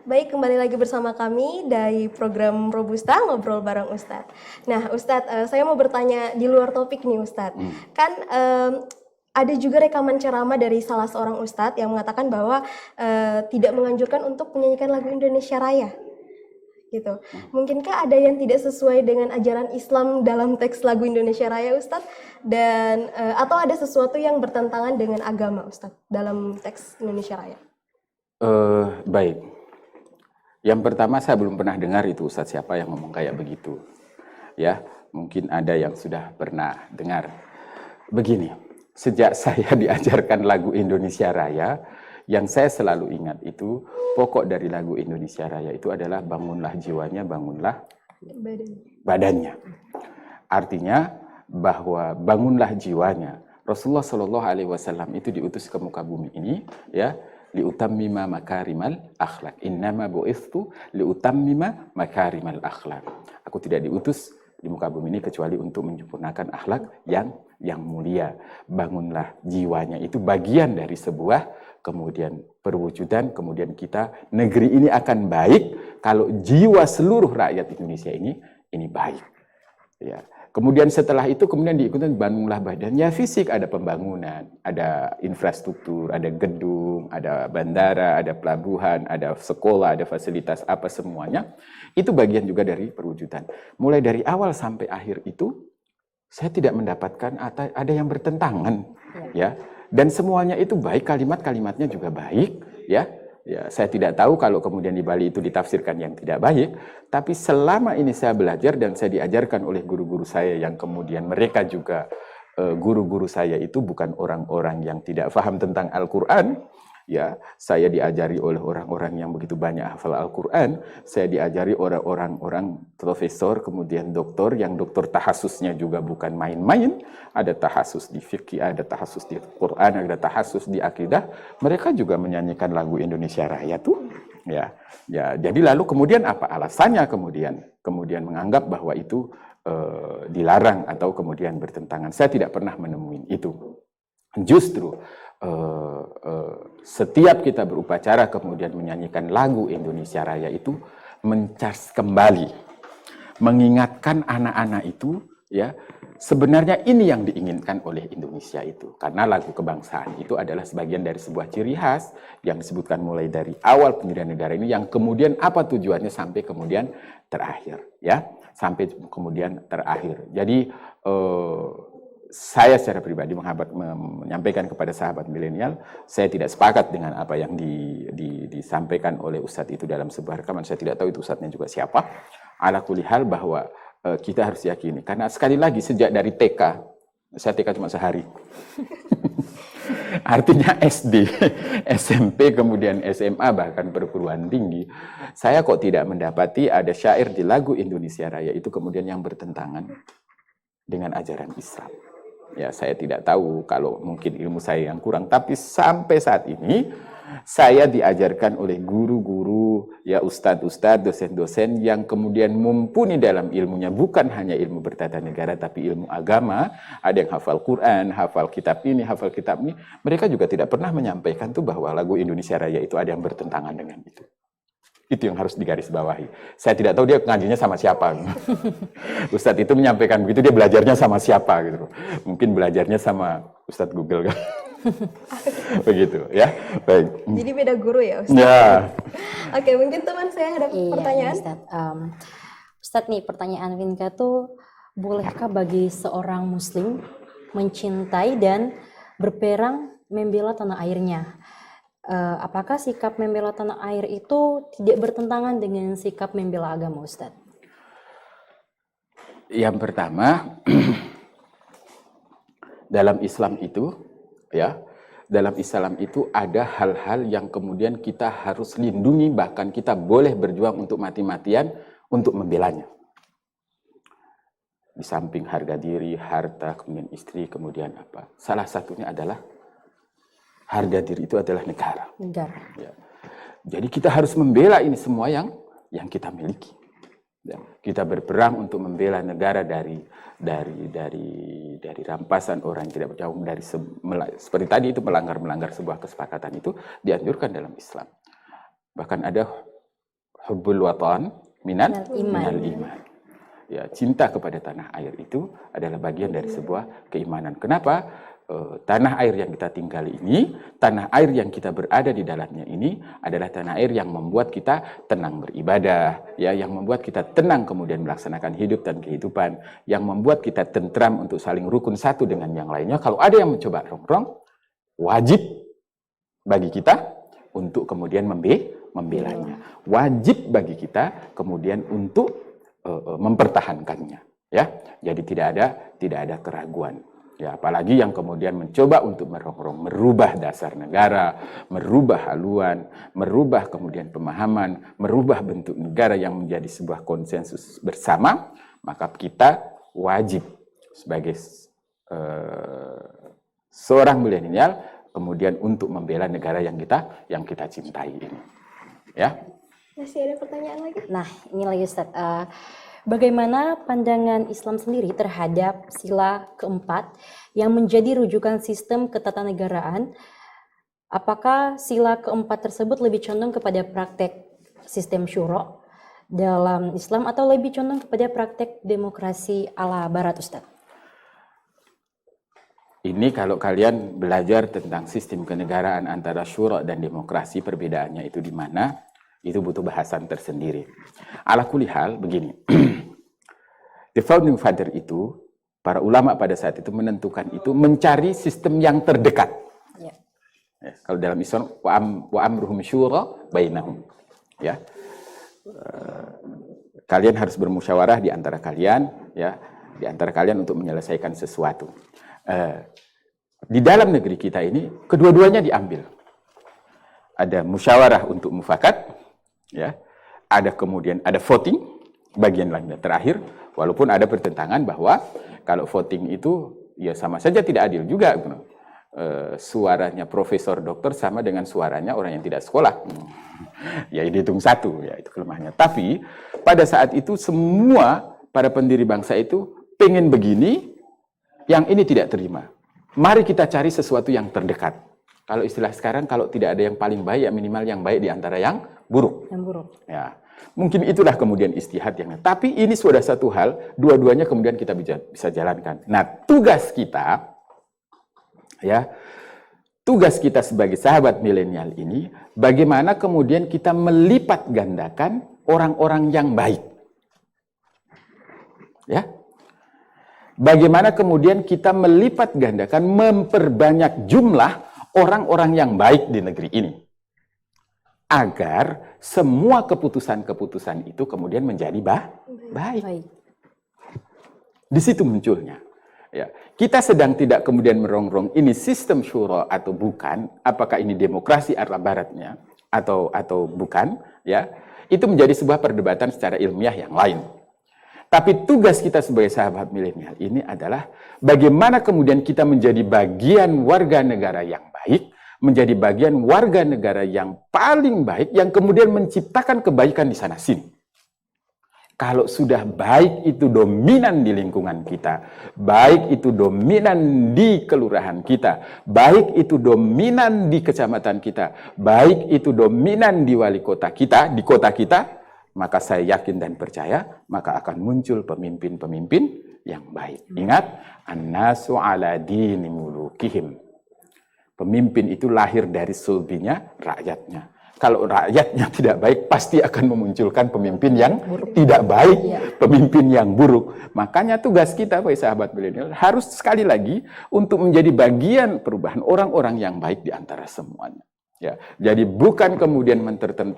Baik, kembali lagi bersama kami dari program Robusta, Ngobrol Bareng Ustadz. Nah, Ustadz, saya mau bertanya di luar topik nih, Ustadz. Kan ada juga rekaman ceramah dari salah seorang Ustadz yang mengatakan bahwa tidak menganjurkan untuk menyanyikan lagu Indonesia Raya. Gitu. Mungkinkah ada yang tidak sesuai dengan ajaran Islam dalam teks lagu Indonesia Raya, Ustadz? Dan atau ada sesuatu yang bertentangan dengan agama, Ustadz, dalam teks Indonesia Raya? Baik. Yang pertama, saya belum pernah dengar itu Ustadz siapa yang ngomong kayak begitu. Ya, mungkin ada yang sudah pernah dengar. Begini, sejak saya diajarkan lagu Indonesia Raya, yang saya selalu ingat itu, pokok dari lagu Indonesia Raya itu adalah bangunlah jiwanya, bangunlah badannya. Artinya bahwa bangunlah jiwanya. Rasulullah Shallallahu Alaihi Wasallam itu diutus ke muka bumi ini, ya, liutammima makarimal akhlak. Innama bu'ithtu liutammima makarimal akhlak. Aku tidak diutus di muka bumi ini kecuali untuk menyempurnakan akhlak yang mulia. Bangunlah jiwanya, itu bagian dari sebuah kemudian perwujudan, kemudian kita, negeri ini akan baik kalau jiwa seluruh rakyat Indonesia ini baik. Ya. Kemudian setelah itu kemudian diikuti bangunlah badannya, fisik, ada pembangunan, ada infrastruktur, ada gedung, ada bandara, ada pelabuhan, ada sekolah, ada fasilitas apa semuanya. Itu bagian juga dari perwujudan. Mulai dari awal sampai akhir itu saya tidak mendapatkan ada yang bertentangan, ya. Dan semuanya itu baik, kalimat-kalimatnya juga baik, ya. Ya, saya tidak tahu kalau kemudian di Bali itu ditafsirkan yang tidak baik, tapi selama ini saya belajar dan saya diajarkan oleh guru-guru saya yang kemudian mereka juga guru-guru saya itu bukan orang-orang yang tidak paham tentang Al-Quran. Ya, saya diajari oleh orang-orang yang begitu banyak hafal Al-Quran, saya diajari oleh orang-orang profesor, kemudian doktor, yang doktor tahasusnya juga bukan main-main, ada tahasus di fikih, ada tahasus di Quran, ada tahasus di akidah, mereka juga menyanyikan lagu Indonesia Raya tuh, ya, jadi lalu kemudian apa alasannya kemudian menganggap bahwa itu dilarang atau kemudian bertentangan? Saya tidak pernah menemui itu. Justru setiap kita berupacara kemudian menyanyikan lagu Indonesia Raya itu mencas kembali, mengingatkan anak-anak itu, ya, sebenarnya ini yang diinginkan oleh Indonesia itu, karena lagu kebangsaan itu adalah sebagian dari sebuah ciri khas yang disebutkan mulai dari awal pendirian negara ini, yang kemudian apa tujuannya sampai kemudian terakhir, ya, sampai kemudian terakhir. Jadi saya secara pribadi menyampaikan kepada sahabat milenial, saya tidak sepakat dengan apa yang disampaikan oleh Ustadz itu dalam sebuah rekaman. Saya tidak tahu itu Ustadznya juga siapa. Ala kulli hal bahwa kita harus yakini. Karena sekali lagi sejak dari TK, saya TK cuma sehari. Artinya SD, SMP, kemudian SMA, bahkan perguruan tinggi. Saya kok tidak mendapati ada syair di lagu Indonesia Raya itu kemudian yang bertentangan dengan ajaran Islam. Ya, saya tidak tahu, kalau mungkin ilmu saya yang kurang, tapi sampai saat ini saya diajarkan oleh guru-guru, ya, ustadz-ustadz, dosen-dosen yang kemudian mumpuni dalam ilmunya, bukan hanya ilmu bertata negara tapi ilmu agama. Ada yang hafal Quran, hafal kitab ini, hafal kitab ini. Mereka juga tidak pernah menyampaikan tuh bahwa lagu Indonesia Raya itu ada yang bertentangan dengan itu. Itu yang harus digarisbawahi. Saya tidak tahu dia ngajinya sama siapa. Ustadz itu menyampaikan begitu, dia belajarnya sama siapa gitu. Mungkin belajarnya sama Ustadz Google kan. Begitu, ya. Baik. Jadi beda guru ya, Ustadz? Ya. Oke, mungkin teman saya ada pertanyaan. Ustadz nih, pertanyaan Vinka tuh, bolehkah bagi seorang muslim mencintai dan berperang membela tanah airnya? Apakah sikap membela tanah air itu tidak bertentangan dengan sikap membela agama, Ustadz? Yang pertama, dalam Islam itu, ya, dalam Islam itu ada hal-hal yang kemudian kita harus lindungi, bahkan kita boleh berjuang untuk mati-matian untuk membelanya. Di samping harga diri, harta, kemudian istri, kemudian apa? Salah satunya adalah Harga diri itu adalah negara. Negara. Ya. Jadi kita harus membela ini semua yang kita miliki. Ya. Kita berperang untuk membela negara dari rampasan orang yang tidak berjauh dari seperti tadi itu melanggar sebuah kesepakatan itu dianjurkan dalam Islam. Bahkan ada hubbul watan minal iman. Ya, cinta kepada tanah air itu adalah bagian dari sebuah keimanan. Kenapa? Tanah air yang kita tinggali ini, tanah air yang kita berada di dalamnya ini adalah tanah air yang membuat kita tenang beribadah, ya, yang membuat kita tenang kemudian melaksanakan hidup dan kehidupan, yang membuat kita tentram untuk saling rukun satu dengan yang lainnya. Kalau ada yang mencoba rongrong, wajib bagi kita untuk kemudian membelanya. Wajib bagi kita kemudian untuk mempertahankannya, ya. Jadi tidak ada keraguan. Ya, apalagi yang kemudian mencoba untuk merongrong, merubah dasar negara, merubah haluan, merubah kemudian pemahaman, merubah bentuk negara yang menjadi sebuah konsensus bersama, maka kita wajib sebagai seorang milenial kemudian untuk membela negara yang kita cintai ini. Ya. Masih ada pertanyaan lagi? Nah, ini lagi Ustaz. Bagaimana pandangan Islam sendiri terhadap sila keempat yang menjadi rujukan sistem ketatanegaraan? Apakah sila keempat tersebut lebih condong kepada praktek sistem syuro dalam Islam atau lebih condong kepada praktek demokrasi ala Barat, Ustaz? Ini kalau kalian belajar tentang sistem kenegaraan antara syuro dan demokrasi, perbedaannya itu di mana? Itu butuh bahasan tersendiri. Ala kulli hal begini. The founding father itu, para ulama pada saat itu menentukan itu mencari sistem yang terdekat. Ya, kalau dalam Islam wa amruhum syura bainahum. Ya. Kalian harus bermusyawarah di antara kalian, ya, di antara kalian untuk menyelesaikan sesuatu. Di dalam negeri kita ini kedua-duanya diambil. Ada musyawarah untuk mufakat, ya, ada kemudian ada voting bagian lainnya terakhir, walaupun ada pertentangan bahwa kalau voting itu ya sama saja tidak adil juga. Suaranya profesor dokter sama dengan suaranya orang yang tidak sekolah, ya dihitung satu, ya itu kelemahannya. Tapi pada saat itu semua para pendiri bangsa itu pengen begini, yang ini tidak terima. Mari kita cari sesuatu yang terdekat. Kalau istilah sekarang, kalau tidak ada yang paling baik, ya minimal yang baik di antara yang buruk. Yang buruk. Ya, mungkin itulah kemudian istihad yang. Tapi ini sudah satu hal, dua-duanya kemudian kita bisa jalankan. Nah, tugas kita, ya, tugas kita sebagai sahabat milenial ini, bagaimana kemudian kita melipat gandakan orang-orang yang baik. Ya. Bagaimana kemudian kita melipat gandakan, memperbanyak jumlah orang-orang yang baik di negeri ini. Agar semua keputusan-keputusan itu kemudian menjadi baik. Di situ munculnya. Ya. Kita sedang tidak kemudian merongrong ini sistem syuro atau bukan, apakah ini demokrasi ala baratnya atau bukan, ya. Itu menjadi sebuah perdebatan secara ilmiah yang lain. Tapi tugas kita sebagai sahabat milenial ini adalah bagaimana kemudian kita menjadi bagian warga negara yang baik, menjadi bagian warga negara yang paling baik, yang kemudian menciptakan kebaikan di sana sini. Kalau sudah baik itu dominan di lingkungan kita, baik itu dominan di kelurahan kita, baik itu dominan di kecamatan kita, baik itu dominan di wali kota kita, di kota kita, maka saya yakin dan percaya, maka akan muncul pemimpin-pemimpin yang baik. Ingat, an-nasu ala dini mulukihim. Pemimpin itu lahir dari sulbinya rakyatnya. Kalau rakyatnya tidak baik, pasti akan memunculkan pemimpin yang tidak baik, pemimpin yang buruk. Makanya tugas kita, Pak sahabat milenial, harus sekali lagi untuk menjadi bagian perubahan orang-orang yang baik di antara semuanya. Ya, jadi bukan kemudian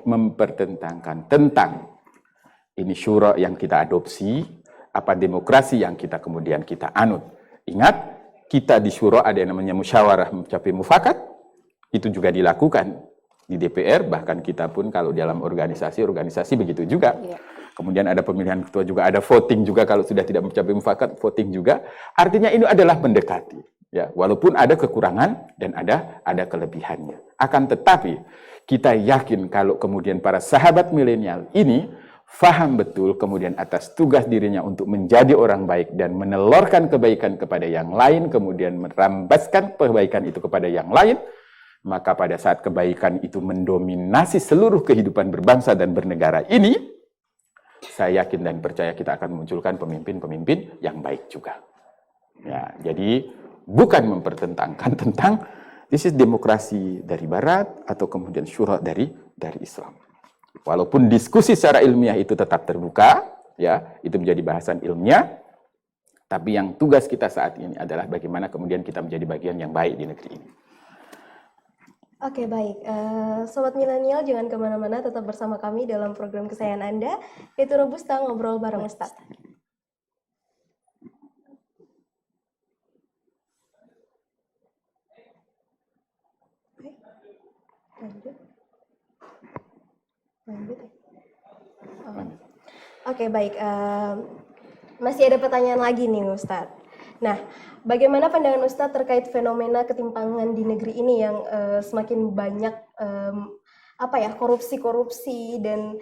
mempertentangkan tentang ini syura yang kita adopsi, apa demokrasi yang kita kemudian kita anut. Ingat, kita di syura ada yang namanya musyawarah mencapai mufakat, itu juga dilakukan di DPR, bahkan kita pun kalau dalam organisasi begitu juga. Kemudian ada pemilihan ketua juga, ada voting juga kalau sudah tidak mencapai mufakat, voting juga. Artinya ini adalah mendekati. Ya, walaupun ada kekurangan dan ada kelebihannya. Akan tetapi kita yakin kalau kemudian para sahabat milenial ini faham betul kemudian atas tugas dirinya untuk menjadi orang baik dan menelurkan kebaikan kepada yang lain, kemudian merambaskan kebaikan itu kepada yang lain, maka pada saat kebaikan itu mendominasi seluruh kehidupan berbangsa dan bernegara ini, saya yakin dan percaya kita akan memunculkan pemimpin-pemimpin yang baik juga. Ya, jadi bukan mempertentangkan tentang this is demokrasi dari Barat atau kemudian syura dari Islam. Walaupun diskusi secara ilmiah itu tetap terbuka, ya, itu menjadi bahasan ilmiah, tapi yang tugas kita saat ini adalah bagaimana kemudian kita menjadi bagian yang baik di negeri ini. Oke, baik. Sobat milenial, jangan kemana-mana, tetap bersama kami dalam program kesayangan Anda, yaitu Robusta Ngobrol Bareng Ustadz. Oke, baik. Masih ada pertanyaan lagi nih, Ustadz. Nah, bagaimana pandangan Ustadz terkait fenomena ketimpangan di negeri ini yang semakin banyak korupsi dan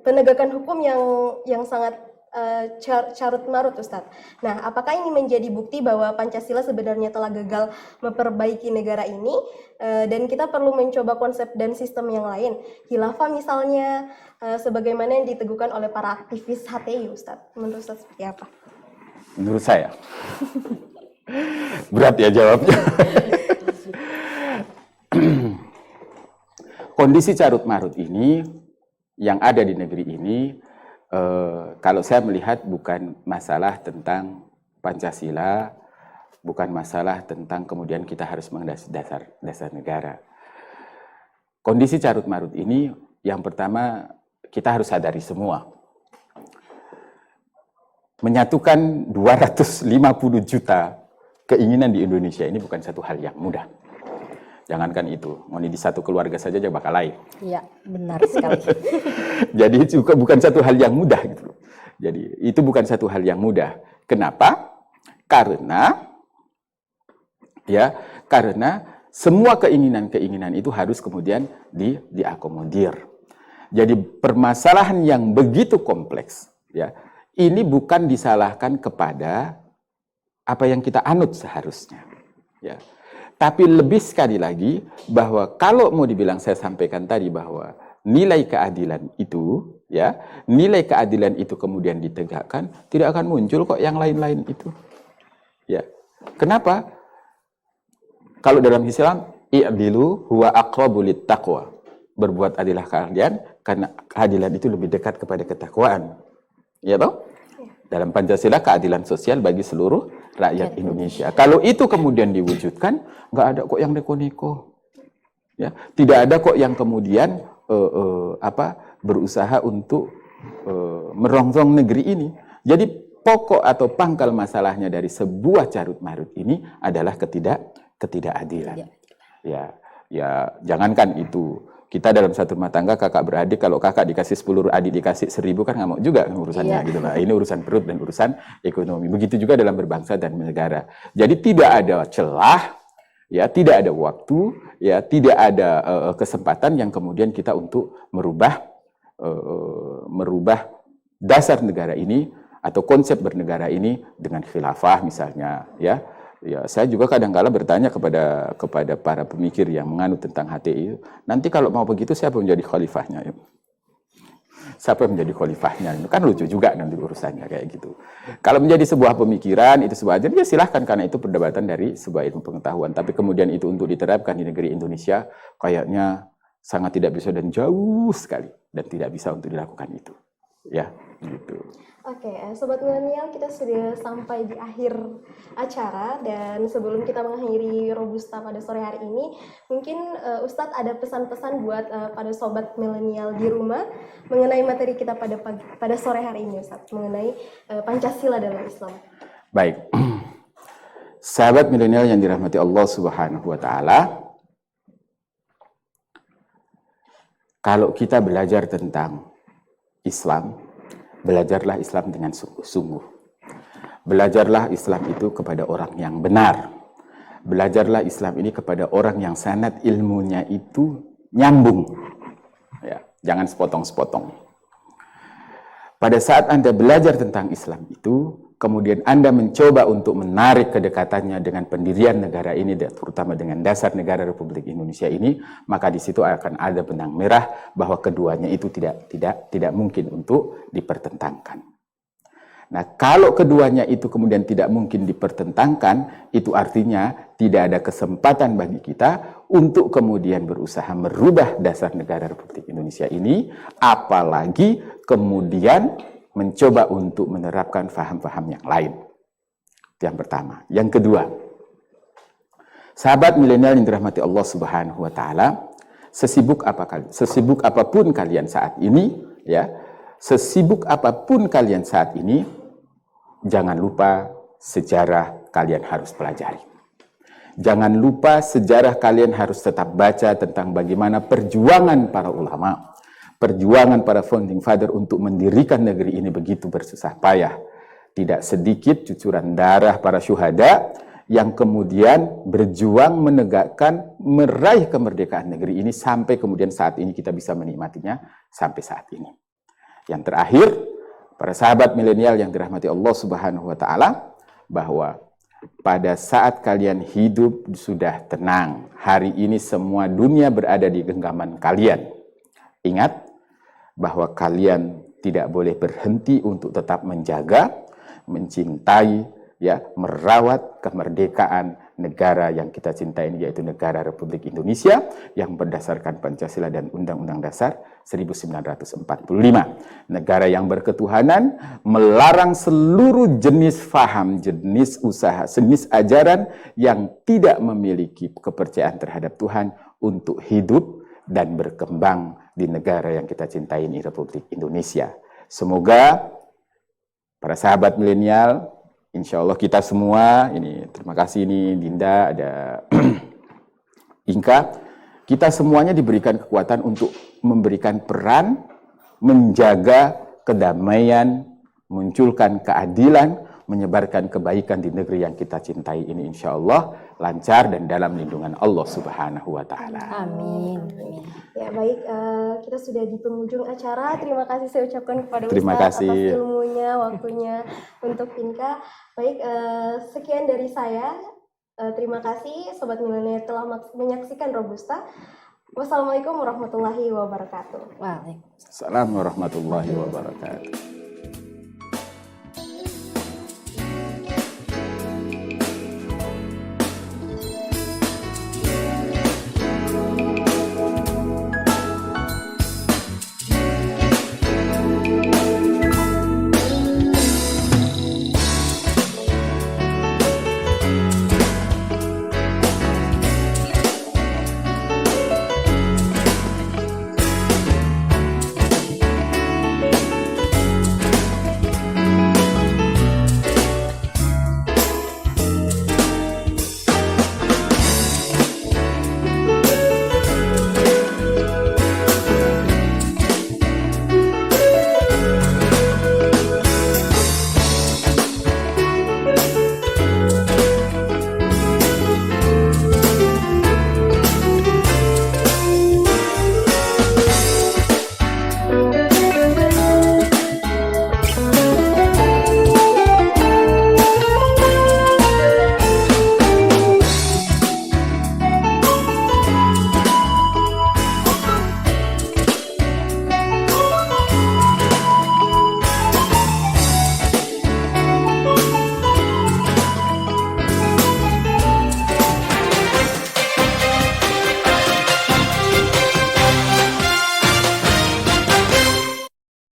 penegakan hukum yang sangat carut marut, Ustadz. Nah, apakah ini menjadi bukti bahwa Pancasila sebenarnya telah gagal memperbaiki negara ini dan kita perlu mencoba konsep dan sistem yang lain, khilafah misalnya, sebagaimana yang diteguhkan oleh para aktivis HTI, Ustadz? Menurut Ustadz seperti apa? Menurut saya berat ya jawabnya. Kondisi carut marut ini yang ada di negeri ini, kalau saya melihat bukan masalah tentang Pancasila, bukan masalah tentang kemudian kita harus mengendasi dasar negara. Kondisi carut marut ini yang pertama kita harus sadari semua. Menyatukan 250 juta keinginan di Indonesia ini bukan satu hal yang mudah. Jangankan itu, mau di satu keluarga saja bakal lain. Iya, benar sekali. Jadi itu bukan satu hal yang mudah gitu. Jadi itu bukan satu hal yang mudah. Kenapa? Karena semua keinginan itu harus kemudian diakomodir. Jadi permasalahan yang begitu kompleks, ya. Ini bukan disalahkan kepada apa yang kita anut seharusnya, ya. Tapi lebih sekali lagi bahwa kalau mau dibilang, saya sampaikan tadi bahwa nilai keadilan itu, ya, nilai keadilan itu kemudian ditegakkan, tidak akan muncul kok yang lain-lain itu, ya. Kenapa? Kalau dalam Islam, i'dilu huwa aqrabu littaqwa. Berbuat adillah kalian karena keadilan itu lebih dekat kepada ketakwaan. Ya toh? Dalam Pancasila keadilan sosial bagi seluruh rakyat Indonesia. Kalau itu kemudian diwujudkan, nggak ada kok yang neko-neko. Ya, tidak ada kok yang kemudian berusaha untuk merongrong negeri ini. Jadi pokok atau pangkal masalahnya dari sebuah carut marut ini adalah ketidakadilan. Ya, jangankan itu. Kita dalam satu rumah tangga kakak beradik, kalau kakak dikasih 10, adik dikasih 1000 kan nggak mau juga urusannya gitu lah. Ini urusan perut dan urusan ekonomi. Begitu juga dalam berbangsa dan negara. Jadi tidak ada celah, ya, tidak ada waktu, ya, tidak ada kesempatan yang kemudian kita untuk merubah dasar negara ini atau konsep bernegara ini dengan khilafah misalnya, ya. Ya, saya juga kadang-kala bertanya kepada para pemikir yang menganut tentang HTI, nanti kalau mau begitu siapa menjadi khalifahnya? Ya? Siapa menjadi khalifahnya? Itu kan lucu juga nanti urusannya kayak gitu. Kalau menjadi sebuah pemikiran, itu sebuah ajaran, ya silahkan, karena itu perdebatan dari sebuah ilmu pengetahuan. Tapi kemudian itu untuk diterapkan di negeri Indonesia, kayaknya sangat tidak bisa dan jauh sekali. Dan tidak bisa untuk dilakukan itu. Ya, gitu. Oke, Sobat Milenial, kita sudah sampai di akhir acara, dan sebelum kita mengakhiri Robusta pada sore hari ini, mungkin Ustadz ada pesan-pesan buat pada Sobat Milenial di rumah mengenai materi kita pada sore hari ini, Ustadz, mengenai Pancasila dalam Islam. Baik, sahabat milenial yang dirahmati Allah Subhanahu wa Ta'ala, kalau kita belajar tentang Islam, belajarlah Islam dengan sungguh-sungguh. Belajarlah Islam itu kepada orang yang benar. Belajarlah Islam ini kepada orang yang sanad ilmunya itu nyambung. Ya, jangan sepotong-sepotong. Pada saat Anda belajar tentang Islam itu, kemudian Anda mencoba untuk menarik kedekatannya dengan pendirian negara ini, terutama dengan dasar negara Republik Indonesia ini, maka di situ akan ada benang merah bahwa keduanya itu tidak mungkin untuk dipertentangkan. Nah, kalau keduanya itu kemudian tidak mungkin dipertentangkan, itu artinya tidak ada kesempatan bagi kita untuk kemudian berusaha merubah dasar negara Republik Indonesia ini, apalagi kemudian mencoba untuk menerapkan faham-faham yang lain. Itu yang pertama. Yang kedua, sahabat milenial yang dirahmati Allah Subhanahu wa taala, sesibuk apapun kalian saat ini, ya, sesibuk apapun kalian saat ini, jangan lupa sejarah kalian harus pelajari. Jangan lupa sejarah kalian harus tetap baca tentang bagaimana perjuangan para ulama, perjuangan para founding father untuk mendirikan negeri ini begitu bersusah payah. Tidak sedikit cucuran darah para syuhada yang kemudian berjuang menegakkan, meraih kemerdekaan negeri ini sampai kemudian saat ini kita bisa menikmatinya sampai saat ini. Yang terakhir, para sahabat milenial yang dirahmati Allah Subhanahu wa taala, bahwa pada saat kalian hidup sudah tenang, hari ini semua dunia berada di genggaman kalian. Ingat bahwa kalian tidak boleh berhenti untuk tetap menjaga, mencintai, ya, merawat kemerdekaan negara yang kita cintai ini, yaitu negara Republik Indonesia yang berdasarkan Pancasila dan Undang-Undang Dasar 1945. Negara yang berketuhanan, melarang seluruh jenis faham, jenis usaha, jenis ajaran yang tidak memiliki kepercayaan terhadap Tuhan untuk hidup dan berkembang di negara yang kita cintai ini, Republik Indonesia. Semoga para sahabat milenial, insya Allah kita semua, ini terima kasih ini Dinda, ada Inka, kita semuanya diberikan kekuatan untuk memberikan peran, menjaga kedamaian, munculkan keadilan, menyebarkan kebaikan di negeri yang kita cintai ini, insya Allah lancar dan dalam lindungan Allah Subhanahu wa taala. Amin. Ya baik, kita sudah di penghujung acara. Terima kasih saya ucapkan kepada Terima Ustadz kasih. atas ilmunya, waktunya untuk Inka. Baik, sekian dari saya. Terima kasih Sobat Milenial telah menyaksikan Robusta. Wassalamualaikum warahmatullahi wabarakatuh. Waalaikumsalam. Assalamualaikum warahmatullahi wabarakatuh.